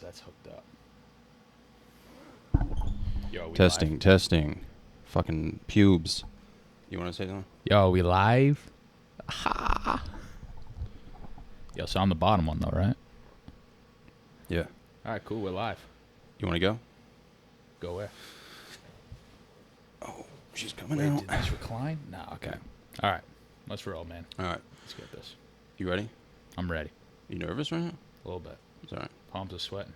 That's hooked up. Yo, we Testing, live? testing. Fucking pubes. You want to say something? Yo, we live? Ha! Yo, so I'm the bottom one though, right? Yeah. All right, cool. We're live. You want to go? Go where? Oh, she's coming Wait, out. did this recline? No, okay. All right, let's roll, man. All right. Let's get this. You ready? I'm ready. You nervous right now? A little bit. It's all right. Palms are sweating.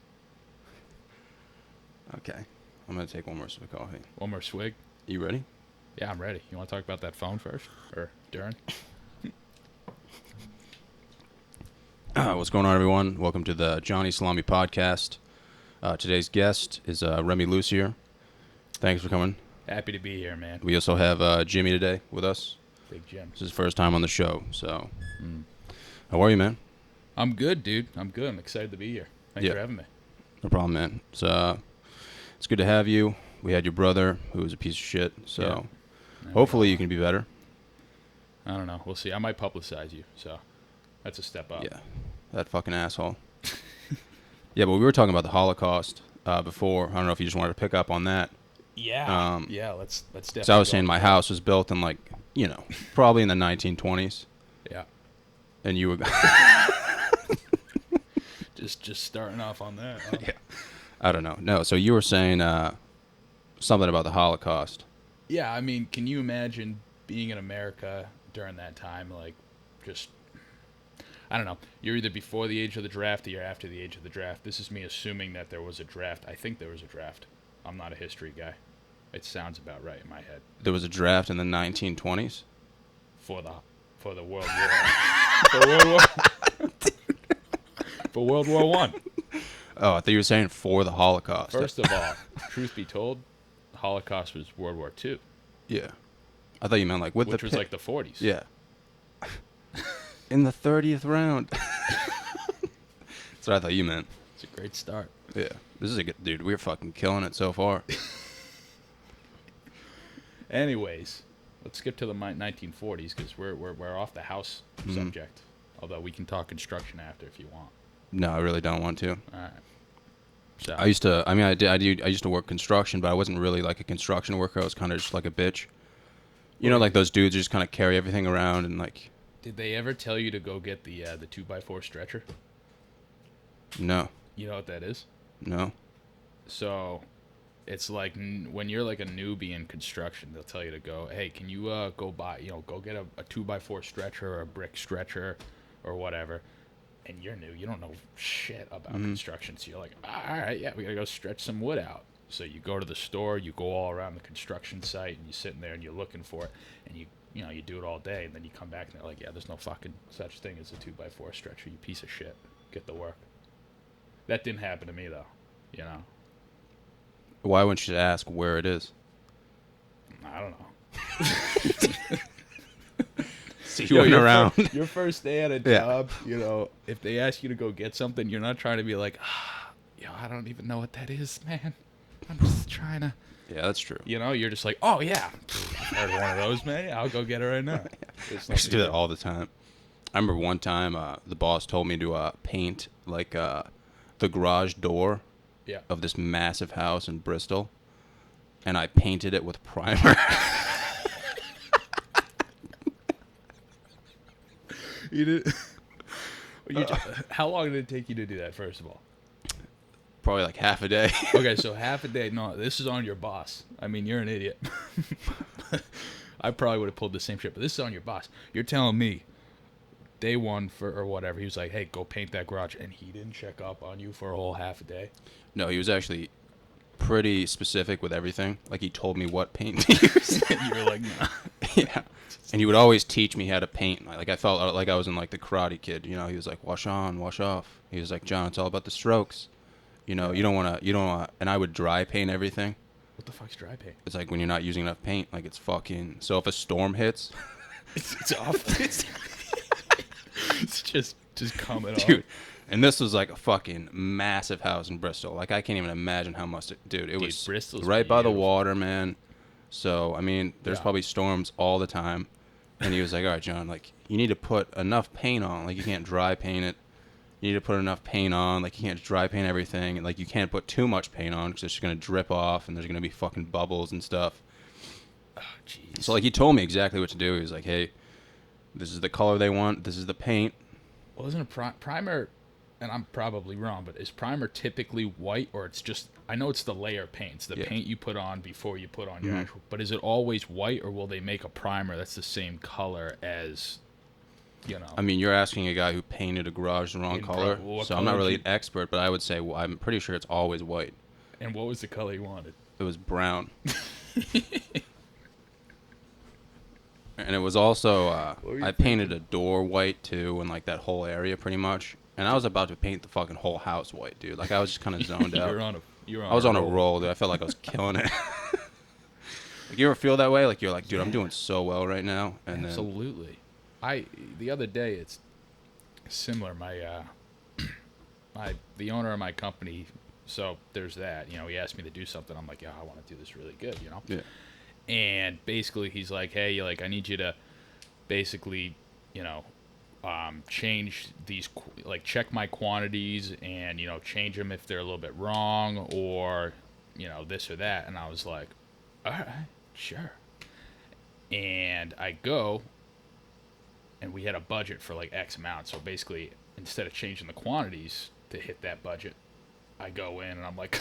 Okay. I'm going to take one more sip of coffee. One more swig. You ready? Yeah, I'm ready. You want to talk about that phone first? Or during? What's going on, everyone? Welcome to the Johnny Salami podcast. Today's guest is Remi Lussier. Thanks for coming. Happy to be here, man. We also have Jimmy today with us. Big Jim. This is his first time on the show, so... How are you, man? I'm good, dude. I'm good. I'm excited to be here. Thanks for having me. No problem, man. It's good to have you. We had your brother, who was a piece of shit, so hopefully you can be better. I don't know. We'll see. I might publicize you, so that's a step up. Yeah, that fucking asshole. Yeah, but we were talking about the Holocaust before. I don't know if you just wanted to pick up on that. Yeah. Let's definitely. So I was saying my house was built in probably in the 1920s. Yeah. And you were just starting off on that. Huh? Yeah. I don't know. No, so you were saying something about the Holocaust. Yeah, I mean, can you imagine being in America during that time? I don't know. You're either before the age of the draft or you're after the age of the draft. This is me assuming that there was a draft. I think there was a draft. I'm not a history guy. It sounds about right in my head. There was a draft in the 1920s? For the World War. for World War. For World War One. Oh, I thought you were saying for the Holocaust. First of all, truth be told, the Holocaust was World War II. Yeah. I thought you meant like with which was like the 40s. Yeah. In the 30th round. That's what I thought you meant. It's a great start. Yeah. This is a good dude. We're fucking killing it so far. Anyways, let's skip to the 1940s because we're off the house subject. Although we can talk construction after if you want. No, I really don't want to. All right. So I used to work construction, but I wasn't really like a construction worker. I was kind of just like a bitch. You know, like those dudes who just kind of carry everything around and like. Did they ever tell you to go get the 2x4 stretcher? No. You know what that is? No. So, it's like when you're like a newbie in construction, they'll tell you to go, hey, can you go get a 2x4 stretcher or a brick stretcher or whatever. And you're new. You don't know shit about construction. So you're like, all right, yeah, we got to go stretch some wood out. So you go to the store, you go all around the construction site, and you're sitting there and you're looking for it. And you do it all day. And then you come back and they're like, yeah, there's no fucking such thing as a 2x4 stretcher, you piece of shit. Get to work. That didn't happen to me, though. You know? Why wouldn't you ask where it is? I don't know. See you around. Your first day at a job, if they ask you to go get something, you're not trying to be like, I don't even know what that is, man. I'm just trying to. Yeah, that's true. You're just like, oh, yeah. I've heard of one of those, man. Yeah, I'll go get it right now. I used to do that all the time. I remember one time the boss told me to paint like the garage door of this massive house in Bristol, and I painted it with primer. You did. How long did it take you to do that? First of all, probably like half a day. Okay, so half a day. No, this is on your boss. I mean, you're an idiot. I probably would have pulled the same shit, but this is on your boss. You're telling me day one or whatever. He was like, "Hey, go paint that garage," and he didn't check up on you for a whole half a day. No, he was actually pretty specific with everything. Like he told me what paint to use. And you were like, "Nah." Yeah. And he would always teach me how to paint. Like I felt like I was in like the Karate Kid. He was like, wash on, wash off. He was like, John, it's all about the strokes. You don't want to. And I would dry paint everything. What the fuck's dry paint? It's like when you're not using enough paint. Like it's fucking. So if a storm hits, it's off. It's just coming off. Dude. And this was like a fucking massive house in Bristol. Like I can't even imagine how much. It was Bristol's right by the water, man. So I mean, there's probably storms all the time. And he was like, all right, John, like, you need to put enough paint on. Like, you can't dry paint it. You need to put enough paint on. Like, you can't dry paint everything. And, like, you can't put too much paint on because it's just going to drip off and there's going to be fucking bubbles and stuff. Oh, jeez. So, like, he told me exactly what to do. He was like, hey, this is the color they want. This is the paint. Well, isn't a primer, and I'm probably wrong, but is primer typically white, or it's just, I know it's the layer paints, the paint you put on before you put on your actual, but is it always white, or will they make a primer that's the same color as, you know? I mean, you're asking a guy who painted a garage the wrong color, so I'm not really an expert, but I would say I'm pretty sure it's always white. And what was the color you wanted? It was brown. And it was also, I painted a door white, too, and, like, that whole area, pretty much. And I was about to paint the fucking whole house white, dude. Like, I was just kind of zoned out. I was on a roll, dude. I felt like I was killing it. Like, you ever feel that way? Like, you're like, dude, I'm doing so well right now. And absolutely. The other day, it's similar. The owner of my company, so there's that. You know, he asked me to do something. I'm like, yeah, I want to do this really good, you know? Yeah. And basically, he's like, hey, like, I need you to basically, you know, change these, like, check my quantities and, you know, change them if they're a little bit wrong or, you know, this or that. And I was like, all right, sure. And I go, and we had a budget for, like, X amount. So basically, instead of changing the quantities to hit that budget, I go in and I'm like,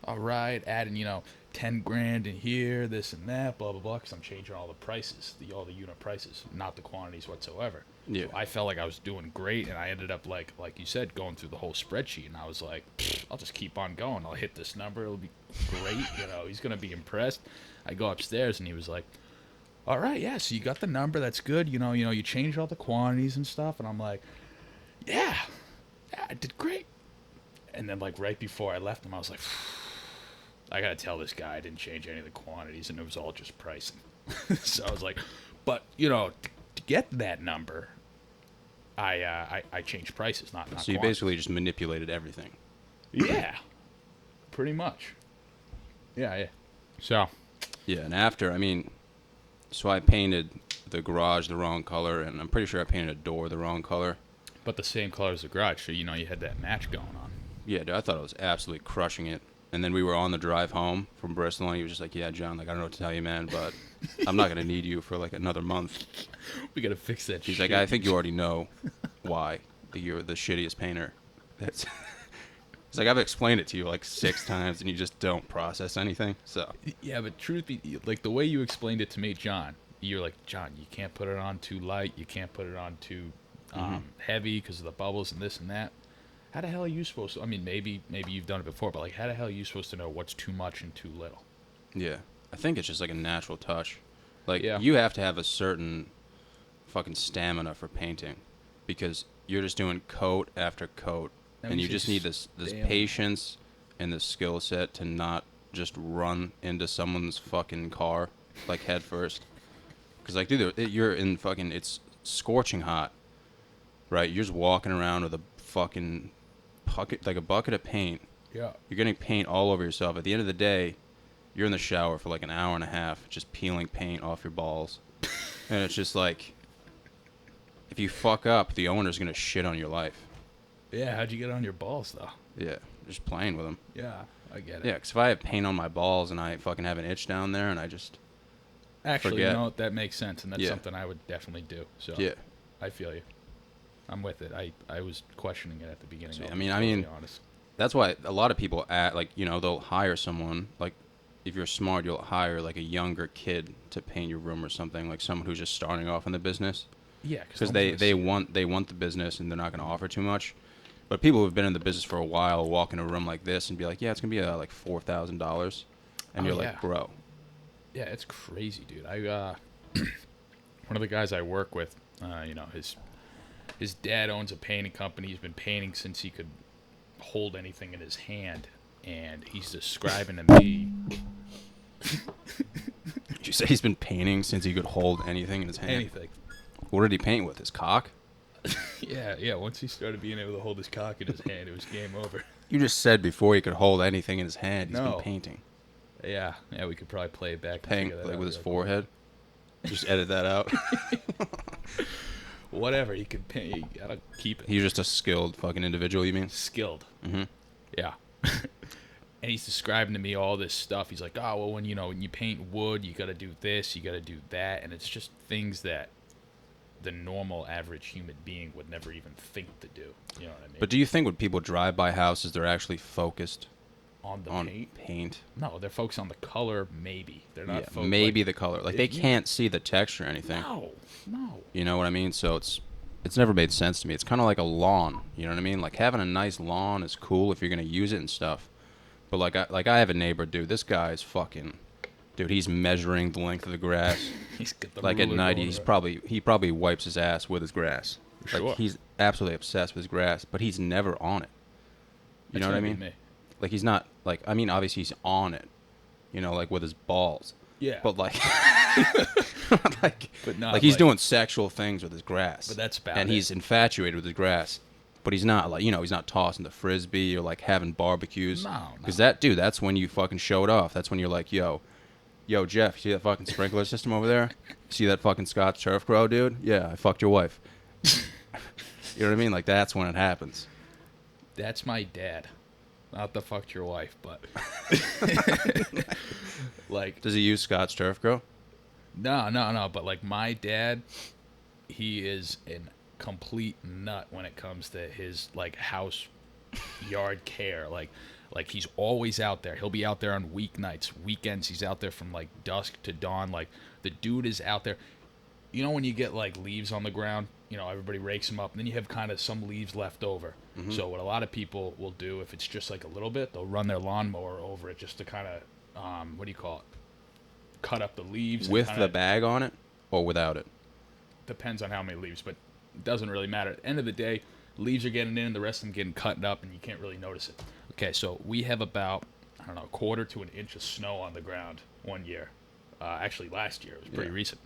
all right, adding, you know, 10 grand in here, this and that, blah, blah, blah, because I'm changing all the prices, all the unit prices, not the quantities whatsoever. Yeah. So I felt like I was doing great, and I ended up, like you said, going through the whole spreadsheet, and I was like, I'll just keep on going. I'll hit this number. It'll be great. You know, he's going to be impressed. I go upstairs, and he was like, all right, yeah, so you got the number. That's good. You know, you changed all the quantities and stuff, and I'm like, yeah, I did great. And then, like, right before I left him, I was like, I gotta tell this guy I didn't change any of the quantities, and it was all just pricing. So I was like, but, you know, to get that number, I changed prices, not you quantities. basically just manipulated everything. Yeah, pretty much. Yeah. So. Yeah, and after, I mean, so I painted the garage the wrong color, and I'm pretty sure I painted a door the wrong color. But the same color as the garage, so, you know, you had that match going on. Yeah, dude, I thought I was absolutely crushing it. And then we were on the drive home from Bristol, and he was just like, yeah, John, like, I don't know what to tell you, man, but I'm not going to need you for, like, another month. We got to fix that He's shit. like, I think you already know why you're the shittiest painter. It's like, I've explained it to you, like, 6 times, and you just don't process anything, so. Yeah, but truth be, like, the way you explained it to me, John, you're like, John, you can't put it on too light, you can't put it on too heavy because of the bubbles and this and that. How the hell are you supposed to? I mean, maybe you've done it before, but, like, how the hell are you supposed to know what's too much and too little? Yeah. I think it's just, like, a natural touch. Like, yeah. You have to have a certain fucking stamina for painting because you're just doing coat after coat, and you just need this patience and this skill set to not just run into someone's fucking car, like, head first. Because, like, dude, you're in fucking, it's scorching hot, right? You're just walking around with a fucking bucket, like a bucket of paint. Yeah. You're getting paint all over yourself. At the end of the day, you're in the shower for like an hour and a half just peeling paint off your balls. And it's just like, if you fuck up, the owner's going to shit on your life. Yeah, how'd you get on your balls, though? Yeah, just playing with them. Yeah, I get it. Yeah, because if I have paint on my balls and I fucking have an itch down there and I just Actually, forget. You know, that makes sense, and that's something I would definitely do. So yeah. I feel you. I'm with it. I was questioning it at the beginning. So, I mean, that's why a lot of people they'll hire someone, like, if you're smart, you'll hire like a younger kid to paint your room or something, like someone who's just starting off in the business. Yeah, because they want the business and they're not going to offer too much. But people who've been in the business for a while walk in a room like this and be like, yeah, it's gonna be like $4,000, and you're like, bro. Yeah, it's crazy, dude. One of the guys I work with, his dad owns a painting company. He's been painting since he could hold anything in his hand, and he's describing to me. Did you say he's been painting since he could hold anything in his hand? Anything. What did he paint with? His cock? Yeah. Once he started being able to hold his cock in his hand, it was game over. You just said before he could hold anything in his hand, he's been painting. Yeah, we could probably play it back. Like with his forehead. Just edit that out. whatever. He could paint. You gotta keep it. He's just a skilled fucking individual, you mean? Skilled. Mm-hmm. Yeah. And he's describing to me all this stuff. He's like, oh, well, when you paint wood, you got to do this, you got to do that. And it's just things that the normal average human being would never even think to do. You know what I mean? But do you think when people drive by houses, they're actually focused on the paint? No, they're focused on the color, maybe. They're not focused. Maybe the color. Like, they can't see the texture or anything. No. You know what I mean? So it's never made sense to me. It's kind of like a lawn. You know what I mean? Like, having a nice lawn is cool if you're going to use it and stuff. But I have a neighbor, dude. This guy is fucking, dude. He's measuring the length of the grass. He's got the like at night, right. he probably wipes his ass with his grass. Sure. Like, he's absolutely obsessed with his grass, but he's never on it. You know what I mean? Like, he's not like, I mean, obviously he's on it. You know, like with his balls. Yeah. But like, but not like he's doing sexual things with his grass. But that's about and it. He's infatuated with his grass. But he's not like, he's not tossing the frisbee or like having barbecues. No. Because that's when you fucking show it off. That's when you're like, yo, Jeff, you see that fucking sprinkler system over there? See that fucking Scotch turf grow, dude? Yeah, I fucked your wife. You know what I mean? Like, that's when it happens. That's my dad. Not the fucked your wife, but like. Does he use Scotch turf grow? No. But like my dad, he is an complete nut when it comes to his like house yard care. Like he's always out there. He'll be out there on weeknights, weekends. He's out there from like dusk to dawn. Like the dude is out there. You know when you get like leaves on the ground, everybody rakes them up, and then you have kind of some leaves left over. Mm-hmm. So what a lot of people will do, if it's just like a little bit, they'll run their lawnmower over it just to kind of, what do you call it? Cut up the leaves. With the bag on it or without it? Depends on how many leaves, but it doesn't really matter. At the end of the day, leaves are getting in, the rest of them getting cut up, and you can't really notice it. Okay, so we have about, a quarter to an inch of snow on the ground one year. Actually, last year. It was pretty recent.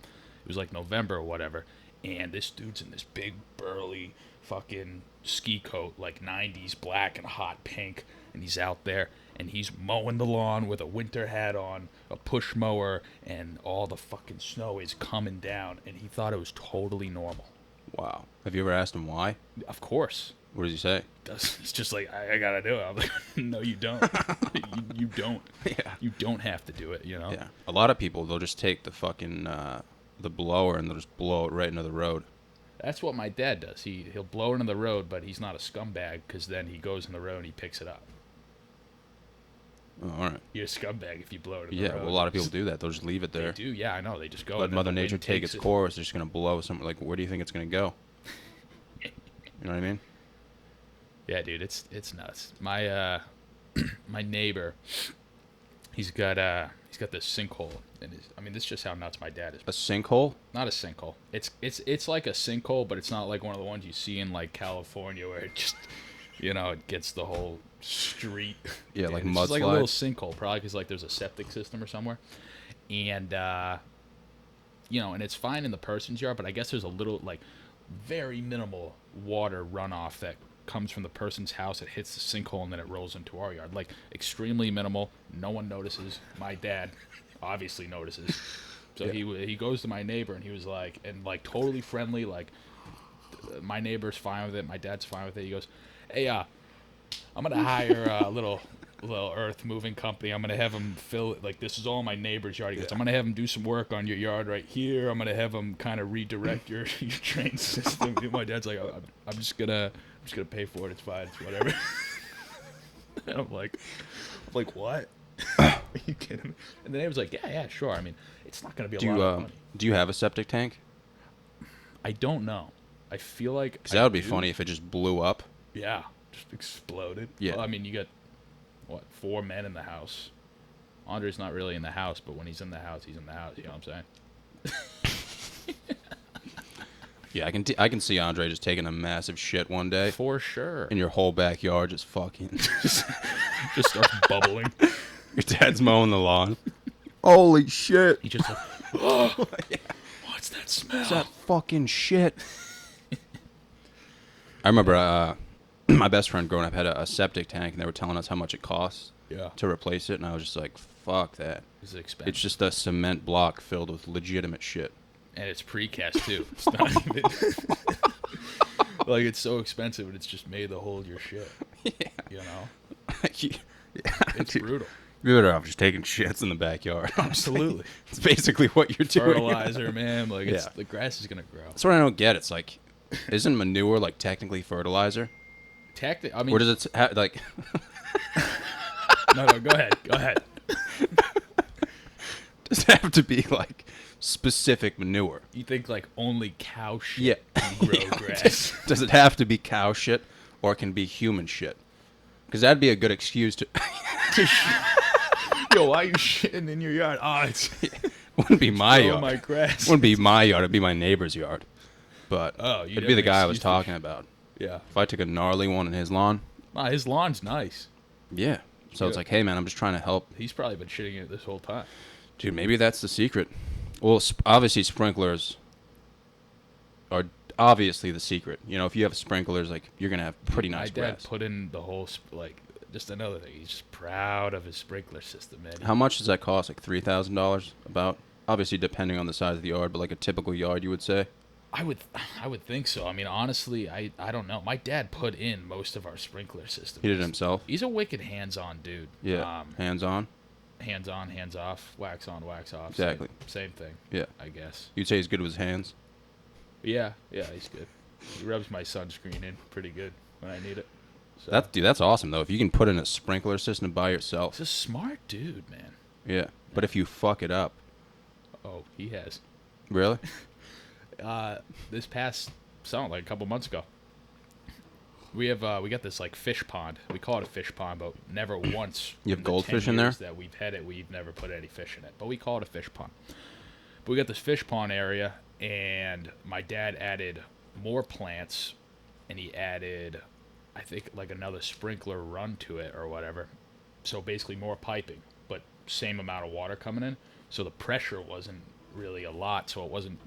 It was like November or whatever. And this dude's in this big, burly, fucking ski coat, like 90s, black and hot pink. And he's out there, and he's mowing the lawn with a winter hat on, a push mower, and all the fucking snow is coming down. And he thought it was totally normal. Wow. Have you ever asked him why? Of course. What does he say? It's just like, I gotta do it. I'm like, no, you don't. you don't. Yeah. You don't have to do it, Yeah. A lot of people, they'll just take the fucking, the blower and they'll just blow it right into the road. That's what my dad does. He'll blow it into the road, but he's not a scumbag because then he goes in the road and he picks it up. Oh, all right. You're a scumbag if you blow it in the road. Yeah, well, a lot of people do that. They'll just leave it there. They do, yeah, I know. They just go. Let Mother Nature take its course. They're just going to blow something. Like, where do you think it's going to go? You know what I mean? Yeah, dude, it's nuts. My my neighbor, he's got this sinkhole in his. I mean, this is just how nuts my dad is. A sinkhole? Not a sinkhole. It's like a sinkhole, but it's not like one of the ones you see in like California where it just, it gets the whole street. Yeah, like mudslide. It's like a little sinkhole, probably because like there's a septic system or somewhere, and and it's fine in the person's yard, but I guess there's a little like very minimal water runoff that comes from the person's house. It hits the sinkhole and then it rolls into our yard. Like extremely minimal. No one notices. My dad obviously notices. So he goes to my neighbor and he was like, and like totally friendly. Like my neighbor's fine with it. My dad's fine with it. He goes, hey, I'm gonna hire a little earth moving company. I'm gonna have them fill it. Like this is all my neighbor's yard. He goes, I'm gonna have them do some work on your yard right here. I'm gonna have them kind of redirect your drain system. My dad's like, I'm just gonna pay for it. It's fine. It's whatever. And I'm like, what? Are you kidding me? And the neighbor's like, yeah, sure. I mean, it's not gonna be a lot of money. Do you have a septic tank? I don't know. I feel like because that would be funny if it just blew up. Yeah, just exploded. Yeah. Well, I mean, you got 4 men in the house. Andre's not really in the house, but when he's in the house, he's in the house. You know what I'm saying? Yeah, I can see Andre just taking a massive shit one day. For sure. In your whole backyard just fucking... just starts bubbling. Your dad's mowing the lawn. Holy shit. He just like, oh, yeah. What's that smell? What's that fucking shit? I remember my best friend growing up had a septic tank, and they were telling us how much it costs to replace it, and I was just like, fuck that. It's expensive. It's just a cement block filled with legitimate shit. And it's precast too. It's not even like it's so expensive, and it's just made to hold your shit. Yeah. You know, Yeah. it's brutal. You're better off just taking shits in the backyard. Absolutely. It's basically what you're doing. Fertilizer, man. Like the grass is gonna grow. That's what I don't get. It's like, isn't manure like technically fertilizer? I mean, or does it like? No, go ahead. Go ahead. Does it have to be like specific manure? You think like only cow shit can grow Yeah. grass? Does it have to be cow shit, or it can be human shit? Because that'd be a good excuse to. Yo, why are you shitting in your yard? Oh, it's Wouldn't be my growing yard. my grass. Wouldn't be my yard. It'd be my neighbor's yard. But it'd be the guy I was talking about. Yeah. If I took a gnarly one in his lawn. Nah, his lawn's nice. Yeah. So it's like, hey man, I'm just trying to help. He's probably been shitting in it this whole time. Dude, maybe that's the secret. Well, obviously sprinklers are obviously the secret. You know, if you have sprinklers, like you're gonna have pretty nice My dad grass. put in the whole just another thing. He's just proud of his sprinkler system, man. How much does that cost? Like $3,000, about. Obviously, depending on the size of the yard, but like a typical yard, you would say. I would think so. I mean, honestly, I don't know. My dad put in most of our sprinkler system. He did it himself. He's a wicked hands-on dude. Yeah. Hands on. Hands on, hands off, wax on, wax off. Exactly. Same thing. Yeah. I guess. You'd say he's good with his hands. Yeah, he's good. He rubs my sunscreen in pretty good when I need it. So. That's awesome though. If you can put in a sprinkler system by yourself. He's a smart dude, man. Yeah. But if you fuck it up. Oh, he has. Really? This past summer, like a couple months ago, we got this like fish pond. We call it a fish pond, but never once. You have the goldfish 10 in there? years that we've had it, we've never put any fish in it. But we call it a fish pond. But we got this fish pond area, and my dad added more plants, and he added, I think, like another sprinkler run to it or whatever. So basically more piping, but same amount of water coming in. So the pressure wasn't really a lot, so it wasn't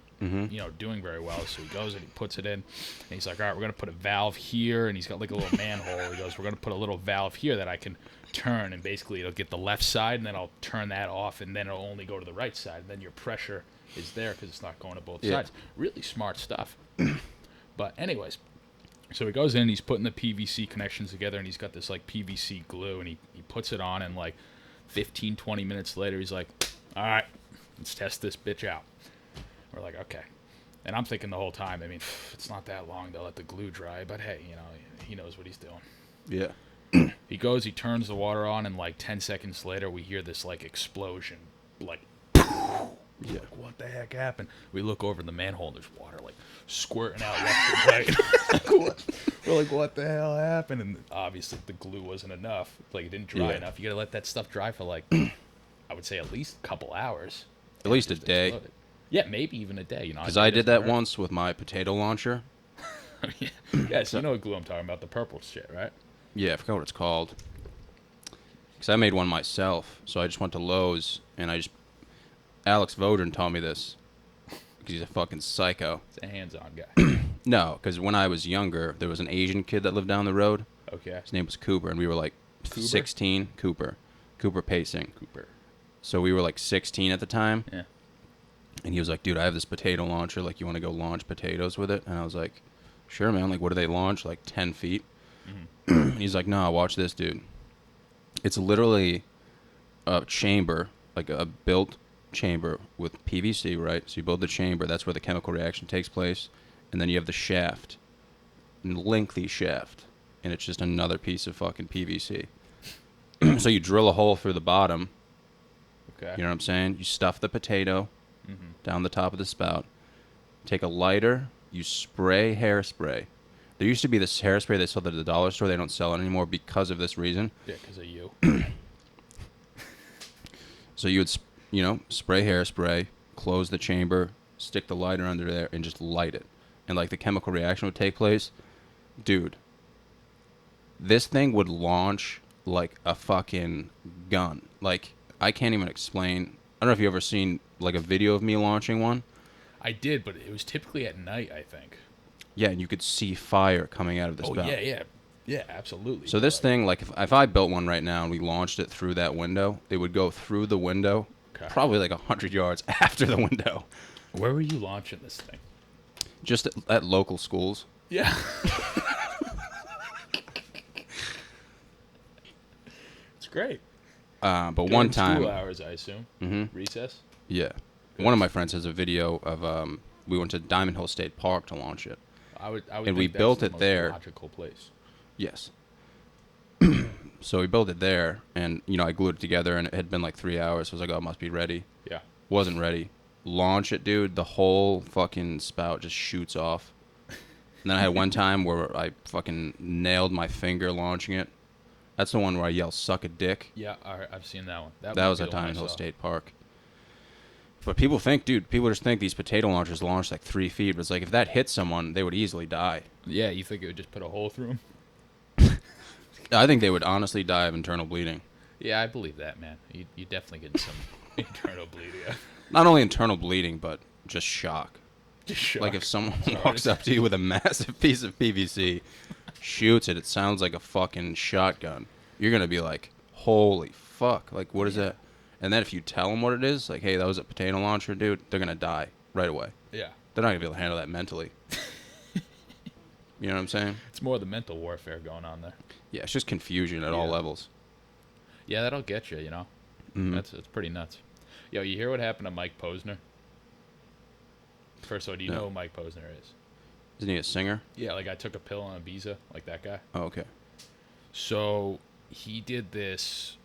doing very well. So he goes and he puts it in, and he's like, all right, we're going to put a valve here, and he's got like a little manhole. He goes, we're going to put a little valve here that I can turn, and basically it'll get the left side, and then I'll turn that off, and then it'll only go to the right side, and then your pressure is there because it's not going to both sides. Really smart stuff. But anyways, so he goes in, he's putting the PVC connections together, and he's got this like PVC glue, and he puts it on, and like 15, 20 minutes later, he's like, all right, let's test this bitch out. We're like, okay. And I'm thinking the whole time, I mean, it's not that long to let the glue dry, but hey, he knows what he's doing. Yeah. He goes, he turns the water on, and like 10 seconds later, we hear this like explosion, like, Yeah. like, what the heck happened? We look over the manhole, and there's water like squirting out left and right. We're like, what the hell happened? And obviously the glue wasn't enough. Like, it didn't dry enough. You gotta let that stuff dry for like, I would say at least a couple hours. At least a day. Exploded. Yeah, maybe even a day. Because I did that once with my potato launcher. Yeah, so you know what glue I'm talking about, the purple shit, right? Yeah, I forgot what it's called. Because I made one myself. So I just went to Lowe's, and Alex Vodrin taught me this. Because he's a fucking psycho. He's a hands-on guy. No, because when I was younger, there was an Asian kid that lived down the road. Okay. His name was Cooper, and we were like 16. Cooper Pacing. Cooper. So we were like 16 at the time. Yeah. And he was like, dude, I have this potato launcher. Like, you want to go launch potatoes with it? And I was like, sure, man. Like, what do they launch? Like 10 feet? Mm-hmm. And he's like, no, watch this, dude. It's literally a chamber, like a built chamber with PVC, right? So you build the chamber. That's where the chemical reaction takes place. And then you have the shaft, a lengthy shaft. And it's just another piece of fucking PVC. So you drill a hole through the bottom. Okay. You know what I'm saying? You stuff the potato down the top of the spout. Take a lighter. You spray hairspray. There used to be this hairspray they sold at the dollar store. They don't sell it anymore because of this reason. Yeah, because of you. So you would, spray hairspray, close the chamber, stick the lighter under there, and just light it. And like the chemical reaction would take place. Dude, this thing would launch like a fucking gun. Like, I can't even explain. I don't know if you've ever seen like a video of me launching one. I did, but it was typically at night, I think. Yeah, and you could see fire coming out of the spout. Yeah, absolutely. So this thing, like, if I built one right now and we launched it through that window, it would go through the window, probably like 100 yards after the window. Where were you launching this thing? Just at local schools. Yeah. It's great. But During one time, school hours, I assume. Recess. yeah, one of my friends has a video of we went to Diamond Hill State Park to launch it. I would And think we that's built the it most there. logical place. Yes. So we built it there, and I glued it together, and it had been like 3 hours. So I was like, "Oh, it must be ready." Yeah. Wasn't ready. Launch it, dude. The whole fucking spout just shoots off. And then I had one time where I fucking nailed my finger launching it. That's the one where I yell, "Suck a dick." Yeah, I've seen that one. That might was be at the one I Diamond Hill saw. State Park. But people just think these potato launchers launch like 3 feet. But it's like, if that hit someone, they would easily die. Yeah, you think it would just put a hole through him? I think they would honestly die of internal bleeding. Yeah, I believe that, man. You definitely get some internal bleeding. Yeah. Not only internal bleeding, but just shock. Just shock. Like if someone walks up to you with a massive piece of PVC, shoots it, it sounds like a fucking shotgun. You're going to be like, holy fuck. Like, what is that? And then if you tell them what it is, like, hey, that was a potato launcher, dude, they're going to die right away. Yeah. They're not going to be able to handle that mentally. You know what I'm saying? It's more the mental warfare going on there. Yeah, it's just confusion at all levels. Yeah, that'll get you, It's pretty nuts. Yo, you hear what happened to Mike Posner? First of all, do you know who Mike Posner is? Isn't he a singer? Yeah, like I took a pill on Ibiza, like that guy. Oh, okay. So he did this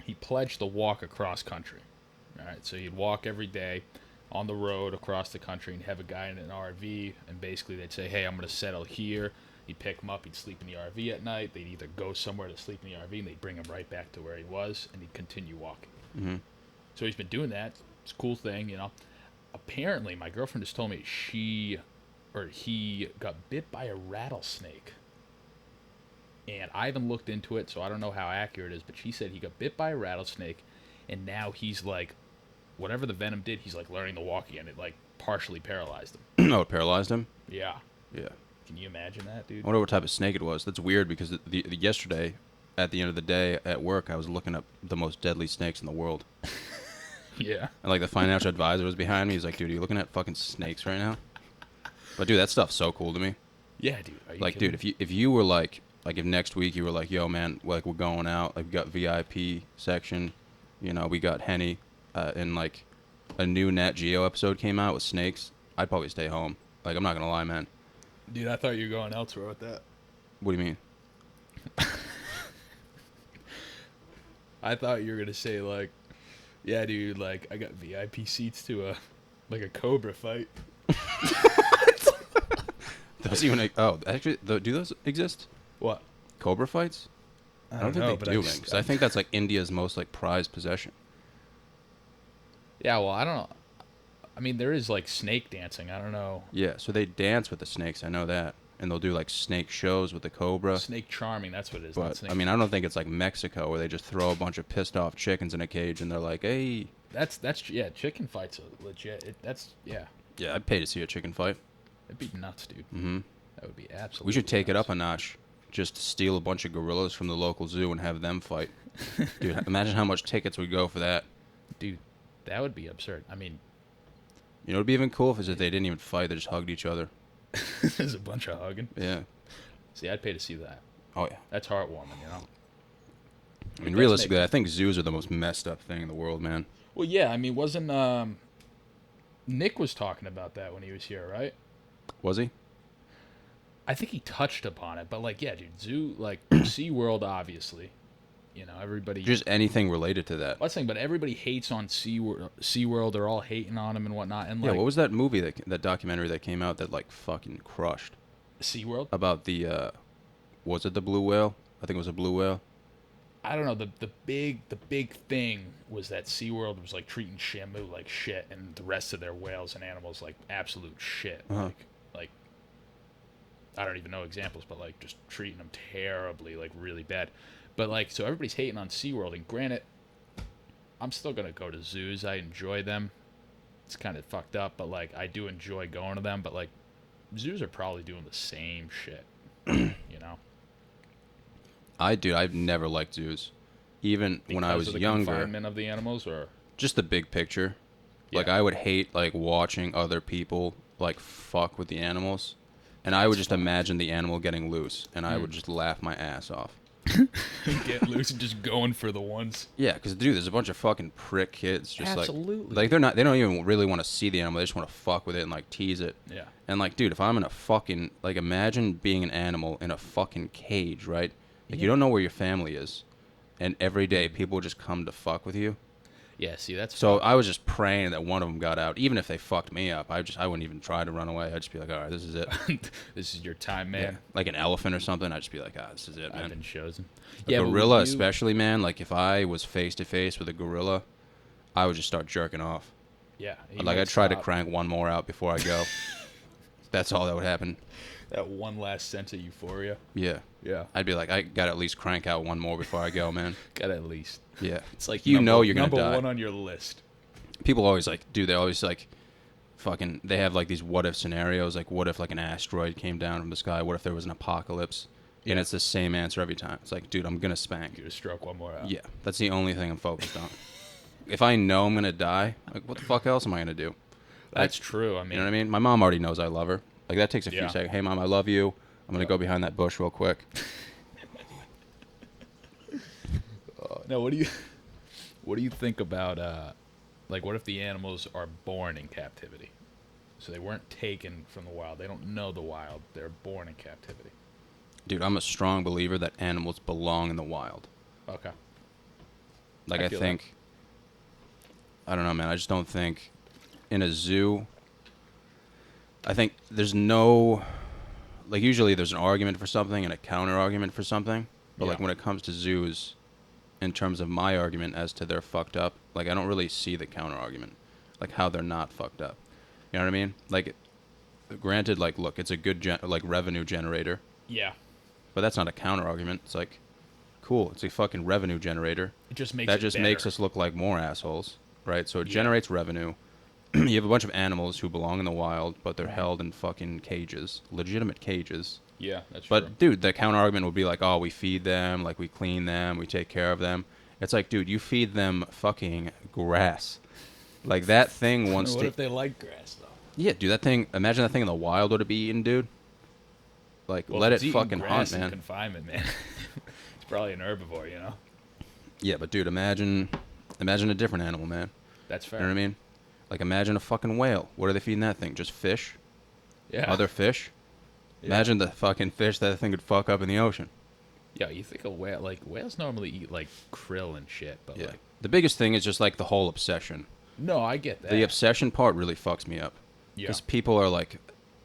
he pledged to walk across country. All right, so he'd walk every day on the road across the country and have a guy in an RV, and basically they'd say, hey, I'm going to settle here. He'd pick him up, he'd sleep in the RV at night. They'd either go somewhere to sleep in the RV, and they'd bring him right back to where he was, and he'd continue walking. Mm-hmm. So he's been doing that. It's a cool thing, Apparently, my girlfriend just told me he got bit by a rattlesnake. And I haven't looked into it, so I don't know how accurate it is, but she said he got bit by a rattlesnake, and now he's like, whatever the venom did, he's like learning to walk again. It like partially paralyzed him. Oh, it paralyzed him? Yeah. Yeah. Can you imagine that, dude? I wonder what type of snake it was. That's weird because yesterday, at the end of the day at work, I was looking up the most deadly snakes in the world. Yeah. And like the financial advisor was behind me. He's like, dude, are you looking at fucking snakes right now? But dude, that stuff's so cool to me. Yeah, dude. Are you like, kidding? dude, if you were like if next week you were like, yo, man, like we're going out, like we got VIP section, we got Henny, and like a new Nat Geo episode came out with snakes, I'd probably stay home. Like, I'm not gonna lie, man. Dude, I thought you were going elsewhere with that. What do you mean? I thought you were gonna say like, yeah, dude, like I got VIP seats to a cobra fight. Those even actually do those exist? What? Cobra fights? I don't think they do, man. Because I think that's like India's most like prized possession. Yeah, well, I don't know. I mean, there is like snake dancing. I don't know. Yeah, so they dance with the snakes. I know that, and they'll do like snake shows with the cobra. Snake charming, that's what it is. But not snake I mean, I don't think it's like Mexico where they just throw a bunch of pissed off chickens in a cage and they're like, "Hey." That's yeah. Chicken fights are legit. Yeah. Yeah, I'd pay to see a chicken fight. It'd be nuts, dude. Mm-hmm. That would be absolutely. We should take it nuts. up a notch. Just steal a bunch of gorillas from the local zoo and have them fight. Dude, imagine how much tickets would go for that. Dude, that would be absurd. I mean, it'd be even cool if they didn't even fight; they just hugged each other. there's a bunch of hugging. Yeah. See, I'd pay to see that. Oh yeah. That's heartwarming, I mean, realistically, I think zoos are the most messed up thing in the world, man. Well, yeah. I mean, wasn't Nick was talking about that when he was here, right? Was he? I think he touched upon it, but like, yeah, dude, zoo, like SeaWorld, obviously, everybody. Just anything related to that. Let's think, but everybody hates on SeaWorld. They're all hating on him and whatnot. And yeah, like, what was that movie that documentary that came out that like fucking crushed? SeaWorld? About the, was it the blue whale? I think it was a blue whale. I don't know. The big thing was that SeaWorld was like treating Shamu like shit, and the rest of their whales and animals like absolute shit. Uh-huh. Like I don't even know examples, but like just treating them terribly, like really bad. But like, so everybody's hating on SeaWorld, and granted, I'm still gonna go to zoos. I enjoy them. It's kind of fucked up, but like I do enjoy going to them. But like, zoos are probably doing the same shit, I've never liked zoos. Even when I was Because of the younger. confinement of the animals, or just the big picture. Like, Yeah. I would hate, like, watching other people, like, fuck with the animals. And I would That's just fun. imagine the animal getting loose, and I would just laugh my ass off. Get loose and just going for the ones. Yeah, because, dude, there's a bunch of fucking prick kids just, Absolutely. like, they don't even really want to see the animal. They just want to fuck with it and, like, tease it. Yeah. And, like, dude, if I'm in a fucking, like, imagine being an animal in a fucking cage, right? Like, you Yeah. don't know where your family is. And every day, people just come to fuck with you. Yeah, see, that's So fucked. I was just praying that one of them got out. Even if they fucked me up, I wouldn't even try to run away. I'd just be like, all right, this is it. This is your time, man. Yeah. Like an elephant or something, I'd just be like, this is it, I've man. been chosen. A Yeah, gorilla, but especially, man. Like if I was face to face with a gorilla, I would just start jerking off. Yeah. Like I'd try to crank one more out before I go. That's all that would happen. That one last sense of euphoria. Yeah. Yeah. I'd be like, I gotta at least crank out one more before I go, man. Got at least. Yeah. It's like you know you're gonna number die. one on your list. People always like, dude, they always like, fucking, they have like these what if scenarios. Like, what if like an asteroid came down from the sky? What if there was an apocalypse? And Yeah. it's the same answer every time. It's like, dude, I'm gonna spank. You just stroke one more out. Yeah, that's the only thing I'm focused on. If I know I'm gonna die, like, what the fuck else am I gonna do? That's true. I mean, You know what I mean? My mom already knows I love her. Like that takes a few Yeah. seconds. Hey, mom, I love you. I'm gonna go behind that bush real quick. now what do you think about like what if the animals are born in captivity? So they weren't taken from the wild. They don't know the wild. They're born in captivity. Dude, I'm a strong believer that animals belong in the wild. Okay. Like I I feel think, I don't know, man. I just don't think in a zoo. I think there's no, like usually there's an argument for something and a counter argument for something. But like Yeah. when it comes to zoos, in terms of my argument as to they're fucked up, like I don't really see the counter argument, like how they're not fucked up. You know what I mean? Like, granted, like look, it's a good like revenue generator, Yeah. but that's not a counter argument. It's like, cool, it's a fucking revenue generator. It just makes That it just better. makes us look like more assholes, right? So it Yeah. generates revenue. You have a bunch of animals who belong in the wild, but they're held in fucking cages, legitimate cages. Yeah, that's But true. dude, the counter argument would be like, oh, we feed them, like we clean them, we take care of them. It's like, dude, you feed them fucking grass. Like that thing wants What to. if they like grass though? Yeah, dude, that thing. Imagine that thing in the wild would it be eaten, dude. Like, Well, let if it it's eating fucking grass hunt, in man. Confinement, man. It's probably an herbivore, you know. Yeah, but dude, imagine a different animal, man. That's fair. You know what I mean? Like, imagine a fucking whale. What are they feeding that thing? Just fish? Yeah. Other fish? Yeah. Imagine the fucking fish that thing could fuck up in the ocean. Yeah, you think a whale? Like whales normally eat like krill and shit, but Yeah. like The biggest thing is just like the whole obsession. no, I get that. The obsession part really fucks me up. Yeah. Because people are like,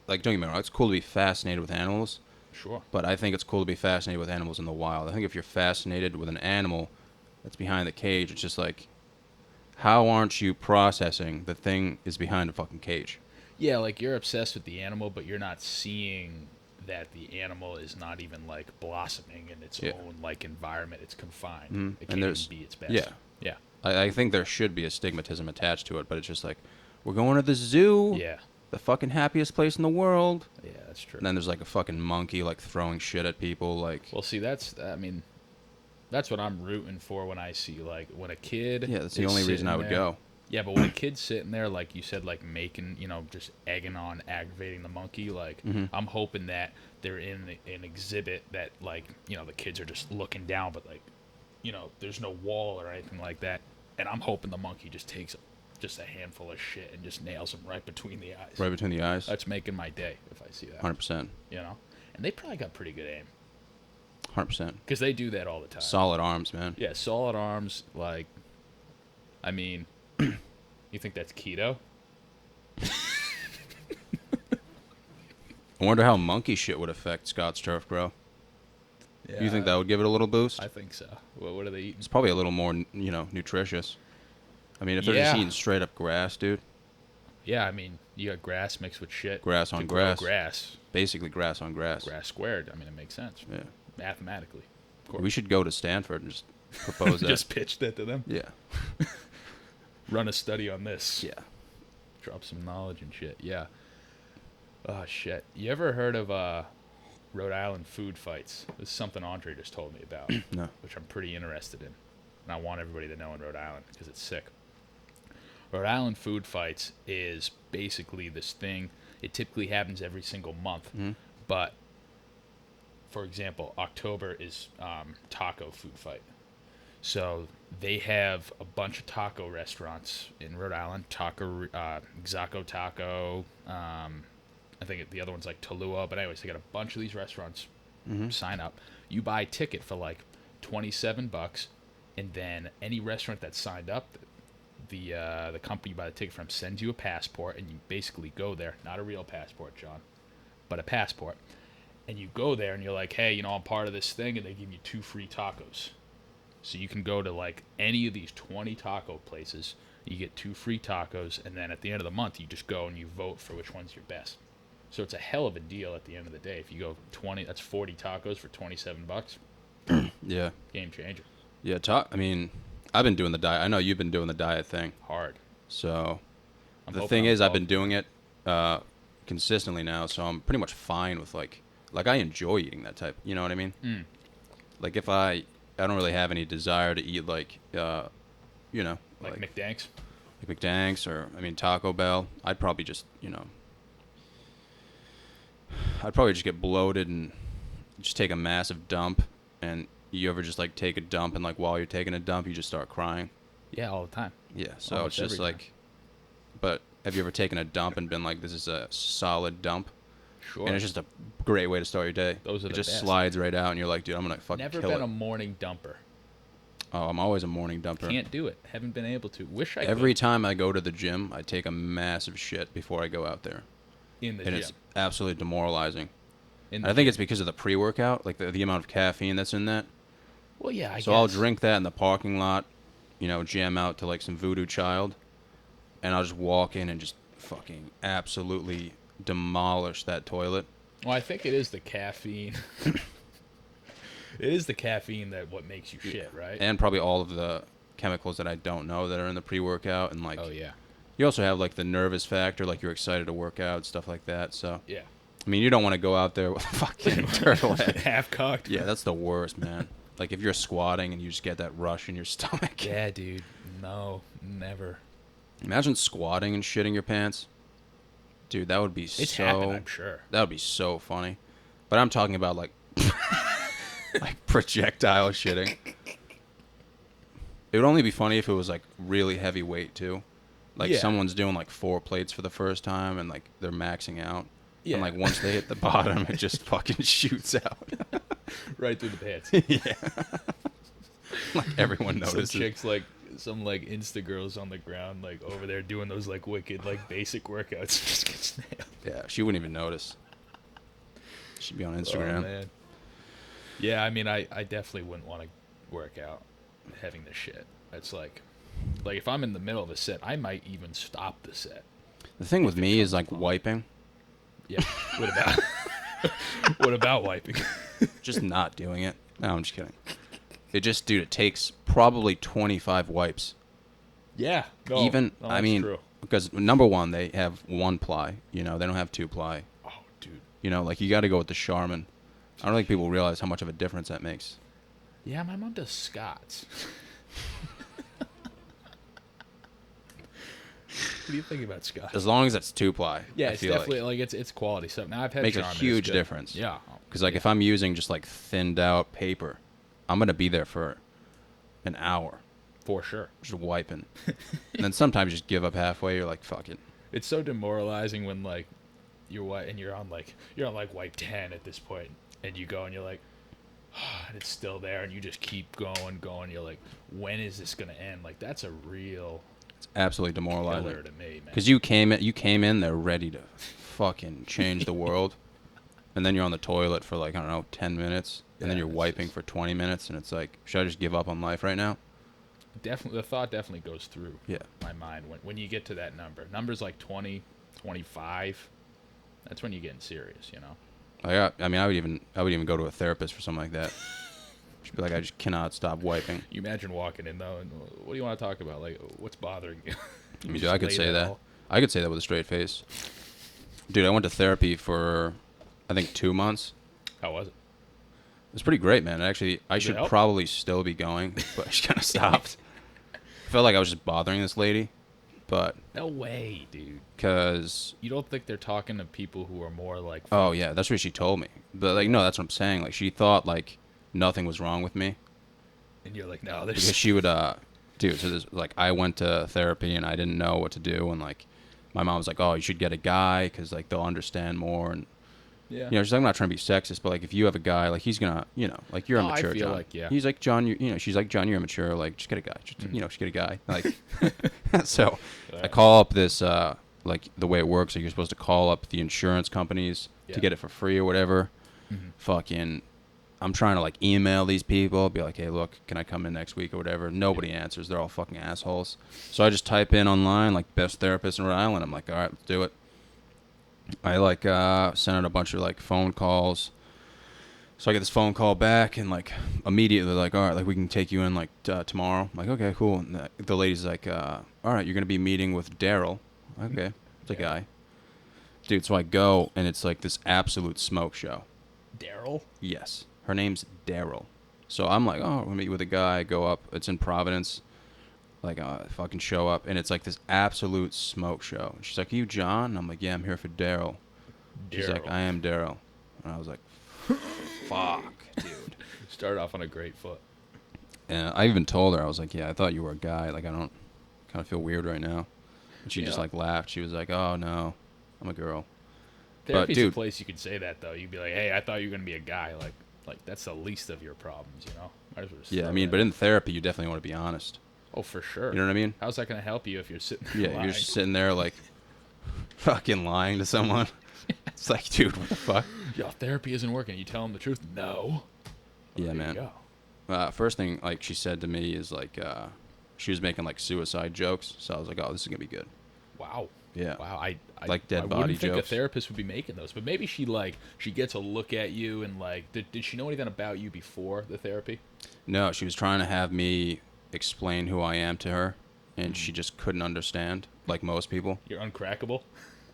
don't get me wrong, it's cool to be fascinated with animals, Sure. but I think it's cool to be fascinated with animals in the wild. I think if you're fascinated with an animal that's behind the cage, it's just like, how aren't you processing the thing is behind a fucking cage? Yeah, like you're obsessed with the animal, but you're not seeing that the animal is not even like blossoming in its Yeah. own like environment. It's confined. Mhm. It And can't there's- even be its best. yeah. Yeah. I think there should be a stigmatism attached to it, but it's just like, we're going to the zoo, Yeah. the fucking happiest place in the world. Yeah, that's true. And then there's like a fucking monkey like throwing shit at people, like, Well, see, that's what I'm rooting for when I see like when a kid. yeah, that's the is only reason sitting I would there- go. Yeah, but when a kid's sitting there, like you said, like making, just egging on, aggravating the monkey, like Mhm. I'm hoping that they're in an exhibit that, like, the kids are just looking down, but like, there's no wall or anything like that, and I'm hoping the monkey just takes just a handful of shit and just nails him right between the eyes. Right between the eyes. That's making my day if I see that. 100%. And they probably got pretty good aim 100%. because they do that all the time. Solid arms, man. Yeah, solid arms. Like, I mean, you think that's keto? I wonder how monkey shit would affect Scott's turf, bro. Yeah, You think that would give it a little boost? I think so. What are they eating? It's probably a little more, nutritious. I mean, if they're just Yeah. eating straight up grass, dude, Yeah, I mean, you got grass mixed with shit. Grass on to grow grass. Grass. basically grass on grass. Grass squared. I mean, it makes sense. Yeah. Mathematically. Of course. We should go to Stanford and just propose that. Just pitch that to them. Yeah. Run a study on this. Yeah. Drop some knowledge and shit. Yeah. Oh, shit. You ever heard of Rhode Island food fights? This is something Andre just told me about, No. which I'm pretty interested in. And I want everybody to know in Rhode Island because it's sick. Rhode Island Food Fights is basically this thing. It typically happens every single month, but for example, October is taco food fight. So they have a bunch of taco restaurants in Rhode Island. Exaco Taco. I think the other one's like Tallulah. But anyways, they got a bunch of these restaurants. Sign up. You buy a ticket for like $27, and then any restaurant that's signed up, the company you buy the ticket from sends you a passport, and you basically go there. Not a real passport, John, but a passport. And you go there, and you're like, hey, I'm part of this thing, and they give you 2 free tacos. So you can go to like any of these 20 taco places. You get 2 free tacos, and then at the end of the month, you just go and you vote for which one's your best. So it's a hell of a deal at the end of the day. If you go 20, that's 40 tacos for $27. Yeah. Game changer. Yeah. I mean, I've been doing the diet. I know you've been doing the diet thing. Hard. So the thing is, I've been doing it consistently now, so I'm pretty much fine with like I enjoy eating that type. You know what I mean? Like if I don't really have any desire to eat like like McDanks? Like McDanks or, Taco Bell. I'd probably just, get bloated and just take a massive dump. And you ever just like take a dump and like while you're taking a dump, you just start crying? Yeah, all the time. Yeah, so Almost it's just every like, time. but have you ever taken a dump and been like, this is a solid dump? Sure. And it's just a great way to start your day. Those are it the just best. slides right out and you're like, dude, I'm going to fucking Never kill it. been a morning dumper. Oh, I'm always a morning dumper. Can't do it. Haven't been able to. Wish I Every could. time I go to the gym, I take a massive shit before I go out there. In the and gym. It's absolutely demoralizing. In And I think it's because of the pre-workout, like the amount of caffeine that's in that. Well, yeah, I guess. So I'll drink that in the parking lot, jam out to like some Voodoo Child, and I'll just walk in and just fucking absolutely demolish that toilet. Well, I think it is the caffeine. It is the caffeine that what makes you shit, right? And probably all of the chemicals that I don't know that are in the pre-workout, and like. Oh yeah. You also have like the nervous factor, like you're excited to work out, stuff like that. So. Yeah. I mean, you don't want to go out there with a fucking turtle head. Half cocked. Yeah, that's the worst, man. Like if you're squatting and you just get that rush in your stomach. Yeah, dude. No, never. Imagine squatting and shitting your pants. Dude, that would be It's happened, I'm sure. That would be so funny. But I'm talking about like like projectile shitting. It would only be funny if it was like really heavy weight too. Like someone's doing like 4 plates for the first time and like they're maxing out. Yeah. And like once they hit the bottom, it just fucking shoots out. Right through the pants. Yeah. Like everyone notices. Some chicks some Insta girls on the ground like over there doing those like wicked like basic workouts just get snailed. Yeah, she wouldn't even notice. She'd be on Instagram. Oh, man. Yeah, I mean I definitely wouldn't want to work out having this shit. It's like if I'm in the middle of a set, I might even stop the set. The thing with me is like wiping. Yeah. What about wiping? Just not doing it. No, I'm just kidding. It takes probably 25 wipes. Yeah. No, I mean, true. because number one, they have 1 ply. They don't have 2 ply. Oh, dude. Like you got to go with the Charmin. I don't think people realize how much of a difference that makes. Yeah, my mom does Scott's. What do you think about Scott? As long as it's 2 ply. Yeah, it's definitely like it's quality stuff. Now I've had makes Charmin, a huge difference. Yeah, because if I'm using just like thinned out paper, I'm gonna be there for an hour for sure, just wiping, and then sometimes you just give up halfway. You're like, fuck it. It's so demoralizing when like you're on wipe 10 at this point, and you go and you're like, and it's still there, and you just keep going. You're like, when is this gonna end? Like that's a real. It's absolutely demoralizing killer to me, man. Because you came in there ready to fucking change the world, and then you're on the toilet for like I don't know 10 minutes, and then you're wiping for 20 minutes, and it's like, should I just give up on life right now? Definitely, the thought definitely goes through my mind when you get to that number. Numbers like 20, 25, that's when you're getting serious, I mean, I would even go to a therapist for something like that. Just be like, I just cannot stop wiping. You imagine walking in though, and what do you want to talk about? Like, what's bothering you? I mean, dude, I could say that. I could say that with a straight face. Dude, I went to therapy for, I think, 2 months. How was it? It was pretty great, man. Actually, I should probably still be going, but I just kind of stopped. I felt like I was just bothering this lady. but No way, dude. because You don't think they're talking to people who are more like? oh yeah, that's what she told me. But like no, that's what I'm saying. Like she thought like nothing was wrong with me And you're like, no, there's. because she would dude. So this like I went to therapy and I didn't know what to do and like my mom was like, oh, you should get a guy because like they'll understand more and. Yeah. You know, she's like, I'm not trying to be sexist, but like, if you have a guy, like, he's gonna, you know, like, you're No, I immature, feel John. like, yeah. He's like, John, you know, she's like, John, you're immature. Like, just get a guy. Just get a guy. Like, so I call up this, like, the way it works, like, you're supposed to call up the insurance companies to get it for free or whatever. Fucking, I'm trying to, like, email these people, be like, hey, look, can I come in next week or whatever? Nobody answers. They're all fucking assholes. So I just type in online, like, best therapist in Rhode Island. I'm like, all right, let's do it. I like sent out a bunch of like phone calls. So I get this phone call back and like immediately like, all right, like we can take you in like tomorrow. I'm like, okay, cool. And the lady's like, all right, you're gonna be meeting with Daryl. Okay, it's a guy, dude. So I go and it's like this absolute smoke show. Daryl. Yes, her name's Daryl. So I'm like, oh, we'll meet with a guy. Go up. It's in Providence. Like, fucking show up, and it's like this absolute smoke show. She's like, are you John? And I'm like, yeah, I'm here for Daryl. She's like, I am Daryl. And I was like, fuck, dude. Started off on a great foot. And I even told her, I was like, yeah, I thought you were a guy. Like, I don't kind of feel weird right now. And she just, like, laughed. She was like, oh, no, I'm a girl. Therapy's but, dude, a place you could say that, though. You'd be like, hey, I thought you were going to be a guy. Like that's the least of your problems, you know? Might as well just yeah, I mean, but in therapy, you definitely want to be honest. Oh, for sure. You know what I mean? How's that going to help you if you're sitting there Yeah, lying? you're just sitting there, like, fucking lying to someone. It's like, dude, what the fuck? Yo, therapy isn't working. You tell them the truth? No. Yeah, there man. You go. First thing, like, she said to me is, like, she was making, like, suicide jokes. So I was like, oh, this is going to be good. Wow. Yeah. Wow. Like dead I body wouldn't think jokes. a therapist would be making those, but maybe she gets a look at you and like, did she know anything about you before the therapy? No, she was trying to have me explain who I am to her, and she just couldn't understand, like most people. You're uncrackable.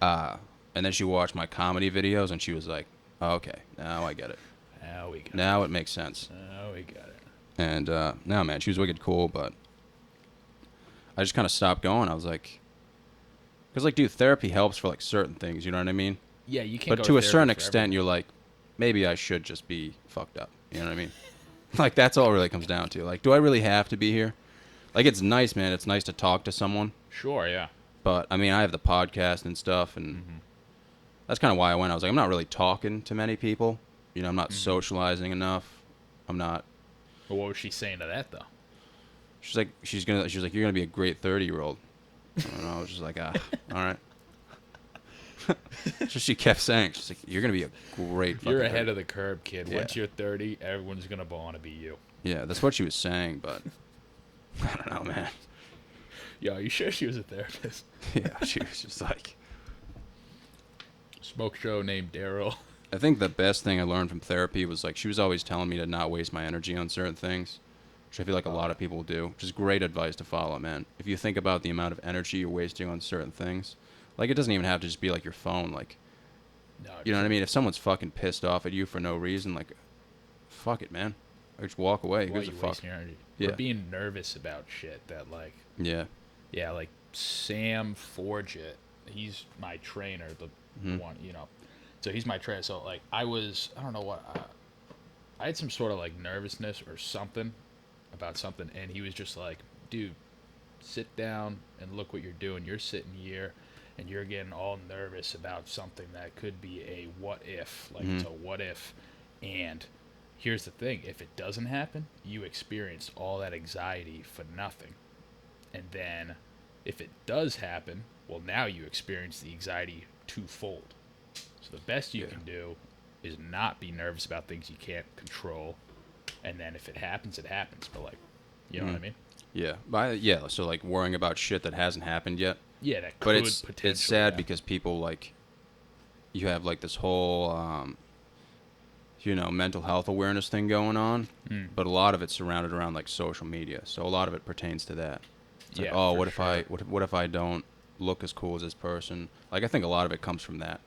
And then she watched my comedy videos, and she was like, oh, okay, now I get it. Now we got Now it makes sense. Now we got it. And no, man, she was wicked cool, but I just kind of stopped going. I was like, because, like, dude, therapy helps for, like, certain things, you know what I mean? Yeah, you can't. But go to a therapy certain for extent, everything. you're like, maybe I should just be fucked up. You know what I mean? Like, that's all it really comes down to. Like, do I really have to be here? Like, it's nice, man. It's nice to talk to someone. Sure, yeah. But, I mean, I have the podcast and stuff, and that's kind of why I went. I was like, I'm not really talking to many people. You know, I'm not socializing enough. I'm not. But what was she saying to that, though? She's like, you're gonna be a great 30-year-old. And I was just like, all right. So she kept saying, she's like, you're gonna be a great. You're 30. ahead of the curve, kid. Yeah. Once you're 30, everyone's gonna want to be you. Yeah, that's what she was saying, but I don't know, man. Yo, are you sure she was a therapist? Yeah, she was just like. Smoke show named Daryl. I think the best thing I learned from therapy was like she was always telling me to not waste my energy on certain things, which I feel like a lot of people do, which is great advice to follow, man. If you think about the amount of energy you're wasting on certain things, like it doesn't even have to just be like your phone, like, No, you know what I mean? If someone's fucking pissed off at you for no reason, like, fuck it, man. Or just walk away. Who why gives a you fuck? wasting your energy? Yeah. Or being nervous about shit that like. Yeah. Yeah, like Sam Forget. He's my trainer, the one, you know. So he's my trainer. So like I don't know what. I had some sort of like nervousness or something about something, and he was just like, dude, sit down and look what you're doing. You're sitting here and you're getting all nervous about something that could be a what if. Like it's a what if. And here's the thing, if it doesn't happen, you experience all that anxiety for nothing. And then if it does happen, well, now you experience the anxiety twofold. So the best you can do is not be nervous about things you can't control. And then if it happens, it happens. But, like, you know what I mean? Yeah. So, like, worrying about shit that hasn't happened yet. Yeah, that But could it's potentially sad happen. because people, like, you have, like, this whole, you know, mental health awareness thing going on. But a lot of it's surrounded around, like, social media. So a lot of it pertains to that. It's like, oh, what if I don't look as cool as this person? Like, I think a lot of it comes from that.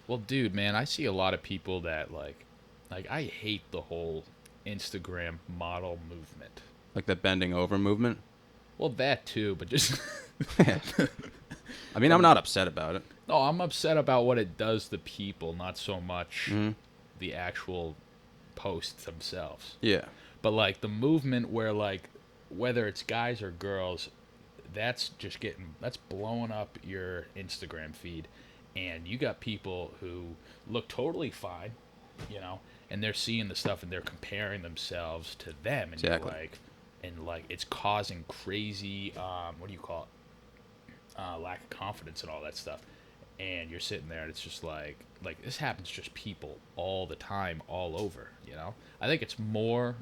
Well, dude, man, I see a lot of people that, like I hate the whole Instagram model movement. Like the bending over movement. Well, that too, but just I mean, I'm not upset about it. No, I'm upset about what it does to people, not so much the actual posts themselves. Yeah. But like the movement where like whether it's guys or girls, that's blowing up your Instagram feed, and you got people who look totally fine, and they're seeing the stuff and they're comparing themselves to them, and Exactly. you're like, and like it's causing crazy what do you call it, lack of confidence and all that stuff. And you're sitting there and it's just like this happens just people all the time all over. I think it's more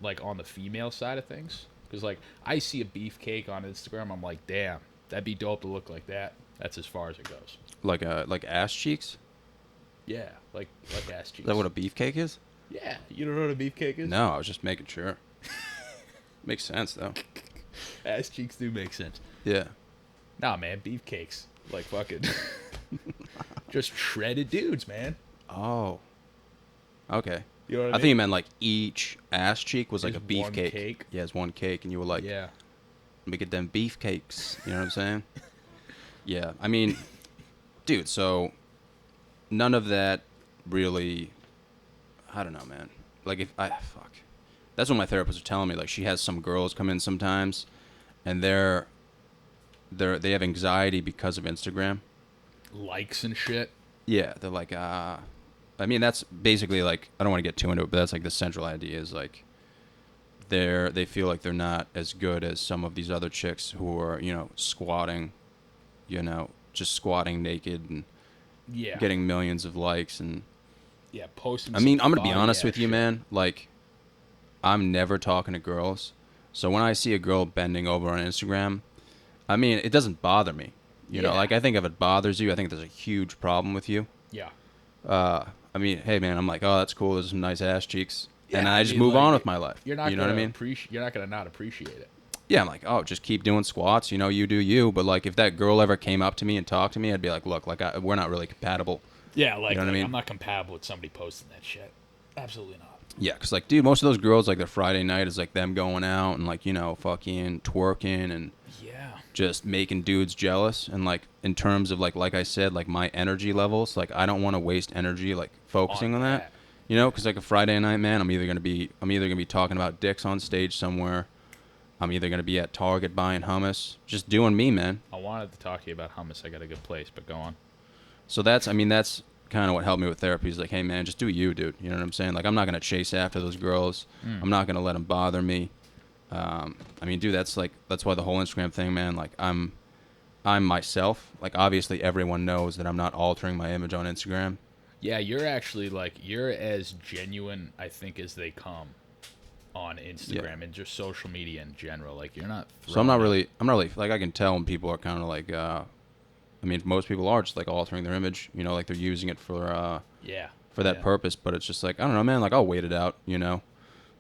like on the female side of things, because like I see a beefcake on Instagram, I'm like, damn, that'd be dope to look like that. That's as far as it goes. Like ass cheeks. Yeah, like ass cheeks. Is that what a beefcake is? Yeah, you don't know what a beefcake is? No, I was just making sure. Makes sense though. Ass cheeks do make sense. Yeah. Nah, man, beefcakes like fucking just shredded dudes, man. Oh. Okay. You know what I I mean? think you meant like each ass cheek was like Is a beefcake. one cake? Yeah, it's one cake, and you were like, Yeah. "Let me get them beefcakes." You know what I'm saying? Yeah. I mean, dude. So none of that really. I don't know, man. Like if I fuck. That's what my therapist was telling me. Like she has some girls come in sometimes, and they have anxiety because of Instagram. Likes and shit. Yeah, they're like, I mean, that's basically like, I don't want to get too into it, but that's like the central idea is like, they feel like they're not as good as some of these other chicks who are, squatting, just squatting naked and Yeah. getting millions of likes. And Yeah, posting. I mean, I'm going to be body honest ass with you, shit. man. Like, I'm never talking to girls. So when I see a girl bending over on Instagram, I mean, it doesn't bother me. You know, Yeah. like I think if it bothers you, I think there's a huge problem with you. Yeah. I mean, hey man, I'm like, oh, that's cool. There's some nice ass cheeks, Yeah, and I just mean, move like, on with my life. You're not you know what I mean? You're not gonna not appreciate it. Yeah, I'm like, oh, just keep doing squats. You do you. But like, if that girl ever came up to me and talked to me, I'd be like, look, like we're not really compatible. Yeah, like, You know what I mean? I'm not compatible with somebody posting that shit. Absolutely not. Yeah, because like, dude, most of those girls, like their Friday night is like them going out and like fucking twerking and Yeah. just making dudes jealous. And like in terms of like I said, like my energy levels, like I don't want to waste energy like focusing on that. Because like a Friday night, man, I'm either gonna be talking about dicks on stage somewhere. I'm either gonna be at Target buying hummus, just doing me, man. I wanted to talk to you about hummus. I got a good place, but go on. So that's kind of what helped me with therapy. Is like, hey man, just do you, dude. You know what I'm saying? Like I'm not gonna chase after those girls. I'm not gonna let them bother me. I mean, dude, that's why the whole Instagram thing, man. Like I'm myself. Like obviously everyone knows that I'm not altering my image on Instagram. Yeah, you're actually like you're as genuine, I think, as they come on Instagram and just social media in general. Like you're not. So I'm not really like I can tell when people are kind of like. I mean, most people are just like altering their image. Like they're using it for that purpose. But it's just like I don't know, man. Like I'll wait it out.